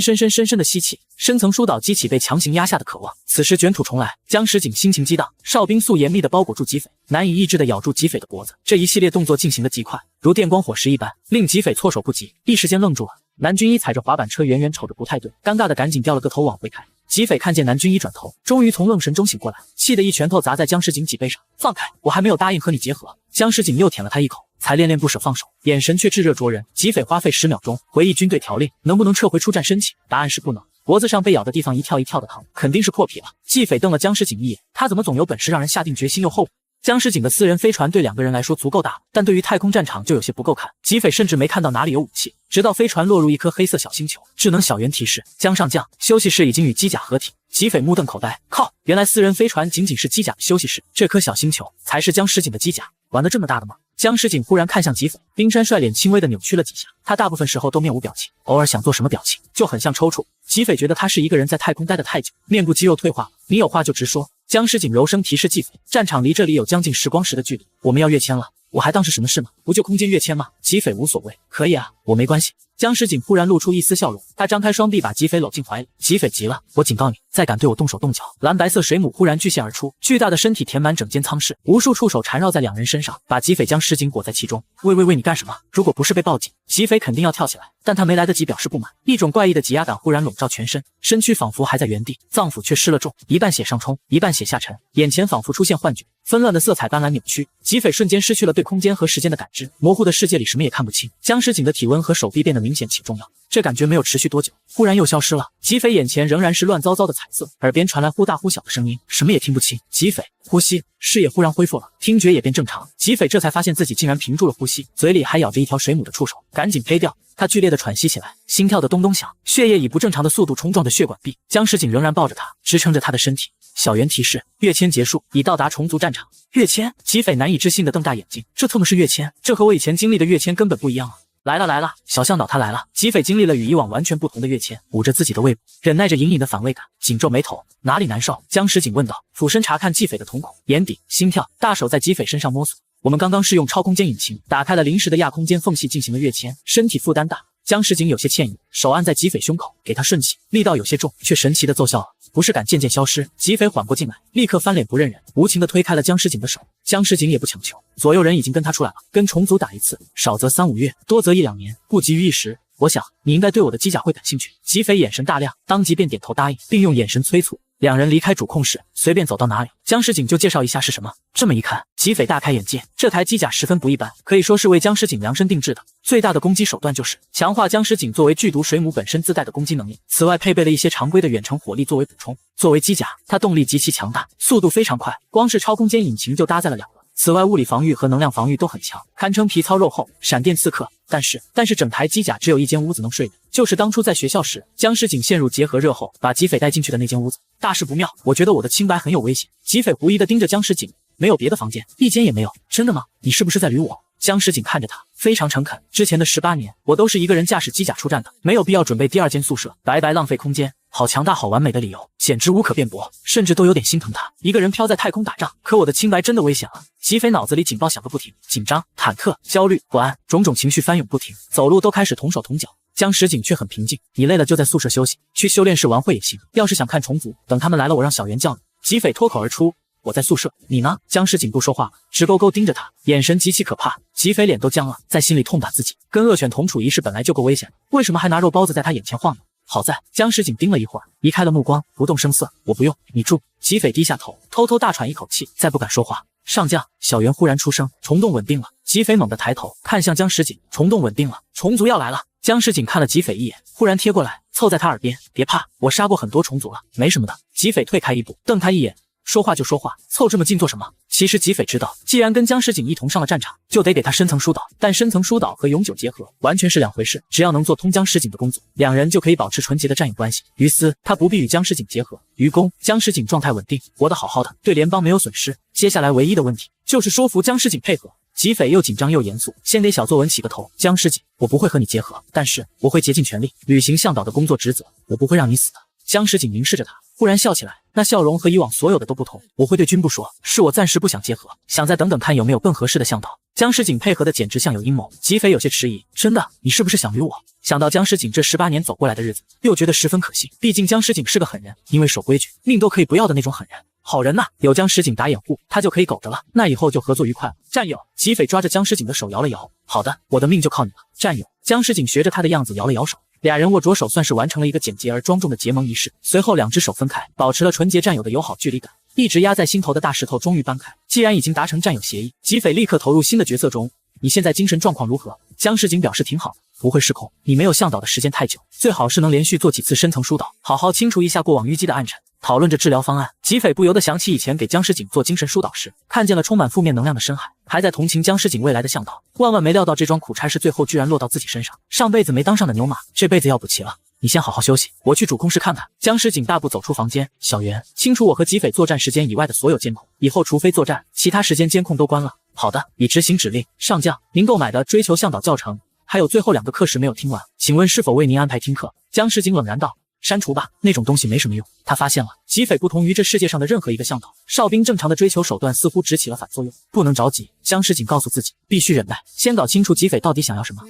的吸气，深层疏导激起被强行压下的渴望。此时卷土重来，江石景心情激荡，哨兵素严密地包裹住纪匪，难以抑制地咬住纪匪的脖子。这一系列动作进行得极快，如电光火石一般，令纪匪措手不及，一时间愣住了。南军一踩着滑板车，远远瞅着不太对，尴尬的赶紧掉了个头往回开。纪匪看见南军一转头，终于从愣神中醒过来，气得一拳头砸在江石景脊背上：“放开！我还没有答应和你结合。”江石景又舔了他一口，才恋恋不舍放手，眼神却炙热灼人。纪匪花费10秒钟回忆军队条令，能不能撤回出战申请？答案是不能。脖子上被咬的地方一跳一跳的疼，肯定是破皮了。纪匪瞪了江石景一眼，他怎么总有本事让人下定决心又后悔？江诗景的私人飞船对2个人来说足够大，但对于太空战场就有些不够看。吉斐甚至没看到哪里有武器，直到飞船落入一颗黑色小星球，智能小猿提示江上将，休息室已经与机甲合体。吉斐目瞪口呆，靠，原来私人飞船仅仅是机甲的休息室，这颗小星球才是江诗景的机甲，玩得这么大的吗？江诗景忽然看向吉斐，冰山帅脸轻微的扭曲了几下，他大部分时候都面无表情，偶尔想做什么表情就很像抽搐。吉斐觉得他是一个人在太空待得太久，面部肌肉退化了，你有话就直说。江诗景柔声提示吉斐，战场离这里有将近10光时的距离，我们要跃迁了。我还当是什么事吗？不就空间跃迁吗？吉斐无所谓，可以啊，我没关系。江诗景忽然露出一丝笑容，他张开双臂把吉斐搂进怀里。吉斐急了，我警告你，再敢对我动手动脚！蓝白色水母忽然巨现而出，巨大的身体填满整间舱室，无数触手缠绕在2人身上，把吉斐江诗景裹在其中。喂，你干什么？如果不是被报警，吉斐肯定要跳起来，但他没来得及表示不满，一种怪异的挤压感忽然笼罩全身，身躯仿佛还在原地，脏腑却失了重，一半血上冲，一半血下沉，眼前仿佛出现幻觉，纷乱的色彩斑斓扭曲，吉斐瞬间失去了对空间和时间的感知，模糊的世界里什么也看不清。江诗景的体温和手臂变得明显且重要，这感觉没有持续多久，忽然又消失了。吉斐眼前仍然是乱糟糟的彩色，耳边传来忽大忽小的声音，什么也听不清。吉斐呼吸，视野忽然恢复了，听觉也变正常。吉斐这才发现自己竟然屏住了呼吸，嘴里还咬着一条水母的触手，赶紧呸掉。他剧烈的喘息起来，心跳的咚咚响，血液以不正常的速度冲撞着血管壁。江诗景仍然抱着他，支撑着他的身体。小圆提示：跃迁结束，已到达虫族战场。跃迁？吉斐难以置信的瞪大眼睛，这他妈是跃迁？这和我以前经历的跃迁根本不一样啊！来了，小向导他来了。吉斐经历了与以往完全不同的跃迁，捂着自己的胃部，忍耐着隐隐的反胃感，紧皱眉头，哪里难受？江诗景问道，俯身查看吉斐的瞳孔、眼底、心跳，大手在吉斐身上摸索。我们刚刚是用超空间引擎打开了临时的亚空间缝隙进行了跃迁，身体负担大。江诗景有些歉意，手按在吉斐胸口，给他顺气，力道有些重，却神奇的奏效了，不适感渐渐消失。吉斐缓过劲来，立刻翻脸不认人，无情的推开了江诗景的手。江诗景也不强求，左右人已经跟他出来了，跟虫族打一次，少则3-5月，多则1-2年，不急于一时。我想你应该对我的机甲会感兴趣。吉斐眼神大亮，当即便点头答应，并用眼神催促。两人离开主控室，随便走到哪里，江诗景就介绍一下是什么。这么一看，吉斐大开眼界，这台机甲十分不一般，可以说是为江诗景量身定制的。最大的攻击手段就是强化江诗景作为剧毒水母本身自带的攻击能力，此外配备了一些常规的远程火力作为补充。作为机甲，它动力极其强大，速度非常快，光是超空间引擎就搭载了2个。此外，物理防御和能量防御都很强，堪称皮糙肉厚，闪电刺客。但是整台机甲只有一间屋子能睡人，就是当初在学校时，江诗景陷入结核热后，把吉斐带进去的那间屋子。大事不妙，我觉得我的清白很有危险。吉斐狐疑地盯着江诗景，没有别的房间，一间也没有。真的吗？你是不是在捋我？江诗景看着他，非常诚恳。之前的18年，我都是一个人驾驶机甲出战的，没有必要准备第2间宿舍，白白浪费空间。好强大好完美的理由，简直无可辩驳，甚至都有点心疼他，一个人飘在太空打仗。可我的清白真的危险了。吉斐脑子里警报响个不停，紧张、忐忑、焦虑、不安，种种情绪翻涌不停，走路都开始同手同脚。江诗景却很平静，你累了就在宿舍休息，去修炼室玩会也行，要是想看虫族，等他们来了我让小袁叫你。吉斐脱口而出，我在宿舍，你呢？江诗景不说话了，直勾勾盯着他，眼神极其可怕。吉斐脸都僵了，在心里痛打自己，跟恶犬同处一室本来就够危险的，为什么还拿肉包子在他眼前晃悠？好在江诗景盯了一会儿，移开了目光，不动声色。我不用，你住。吉斐低下头，偷偷大喘一口气，再不敢说话。上将，小袁忽然出声，虫洞稳定了。吉斐猛地抬头看向江诗景，虫洞稳定了，虫族要来了。江诗景看了吉斐一眼，忽然贴过来，凑在他耳边，别怕，我杀过很多虫族了，没什么的。吉斐退开一步，瞪他一眼，说话就说话，凑这么近做什么？其实吉斐知道，既然跟江诗景一同上了战场，就得给他深层疏导，但深层疏导和永久结合完全是2回事。只要能做通江诗景的工作，两人就可以保持纯洁的战友关系。于私，他不必与江诗景结合；于公，江诗景状态稳定，活得好好的，对联邦没有损失。接下来唯一的问题就是说服江诗景配合。吉斐又紧张又严肃，先给小作文起个头。江诗景，我不会和你结合，但是我会竭尽全力履行向导的工作职责，我不会让你死的。江诗景凝视着他，忽然笑起来，那笑容和以往所有的都不同。我会对军部说，是我暂时不想结合，想再等等看有没有更合适的向导。江诗景配合的简直像有阴谋。吉斐有些迟疑，真的？你是不是想捋我？想到江诗景这18年走过来的日子，又觉得十分可信。毕竟江诗景是个狠人，因为守规矩，命都可以不要的那种狠人。好人呐，有江诗景打掩护，他就可以苟着了。那以后就合作愉快了。战友，吉斐抓着江诗景的手摇了摇。好的，我的命就靠你了，战友。江诗景学着他的样子摇了摇手。俩人握着手，算是完成了一个简洁而庄重的结盟仪式。随后2只手分开，保持了纯洁战友的友好距离感。一直压在心头的大石头终于搬开。既然已经达成战友协议，吉斐立刻投入新的角色中。你现在精神状况如何？江诗景表示挺好的，不会失控。你没有向导的时间太久，最好是能连续做几次深层疏导，好好清除一下过往淤积的暗沉。讨论着治疗方案，吉斐不由得想起以前给江诗景做精神疏导时，看见了充满负面能量的深海，还在同情江诗景未来的向导。万万没料到这桩苦差事最后居然落到自己身上，上辈子没当上的牛马，这辈子要补齐了。你先好好休息，我去主控室看看。江诗景大步走出房间。小袁，清除我和吉斐作战时间以外的所有监控，以后除非作战，其他时间监控都关了。好的，已执行指令。上将，您购买的追求向导教程还有最后2个课时没有听完，请问是否为您安排听课？江诗景冷然道。删除吧，那种东西没什么用。他发现了，吉斐不同于这世界上的任何一个向导，哨兵正常的追求手段似乎只起了反作用。不能着急，江诗景告诉自己，必须忍耐，先搞清楚吉斐到底想要什么。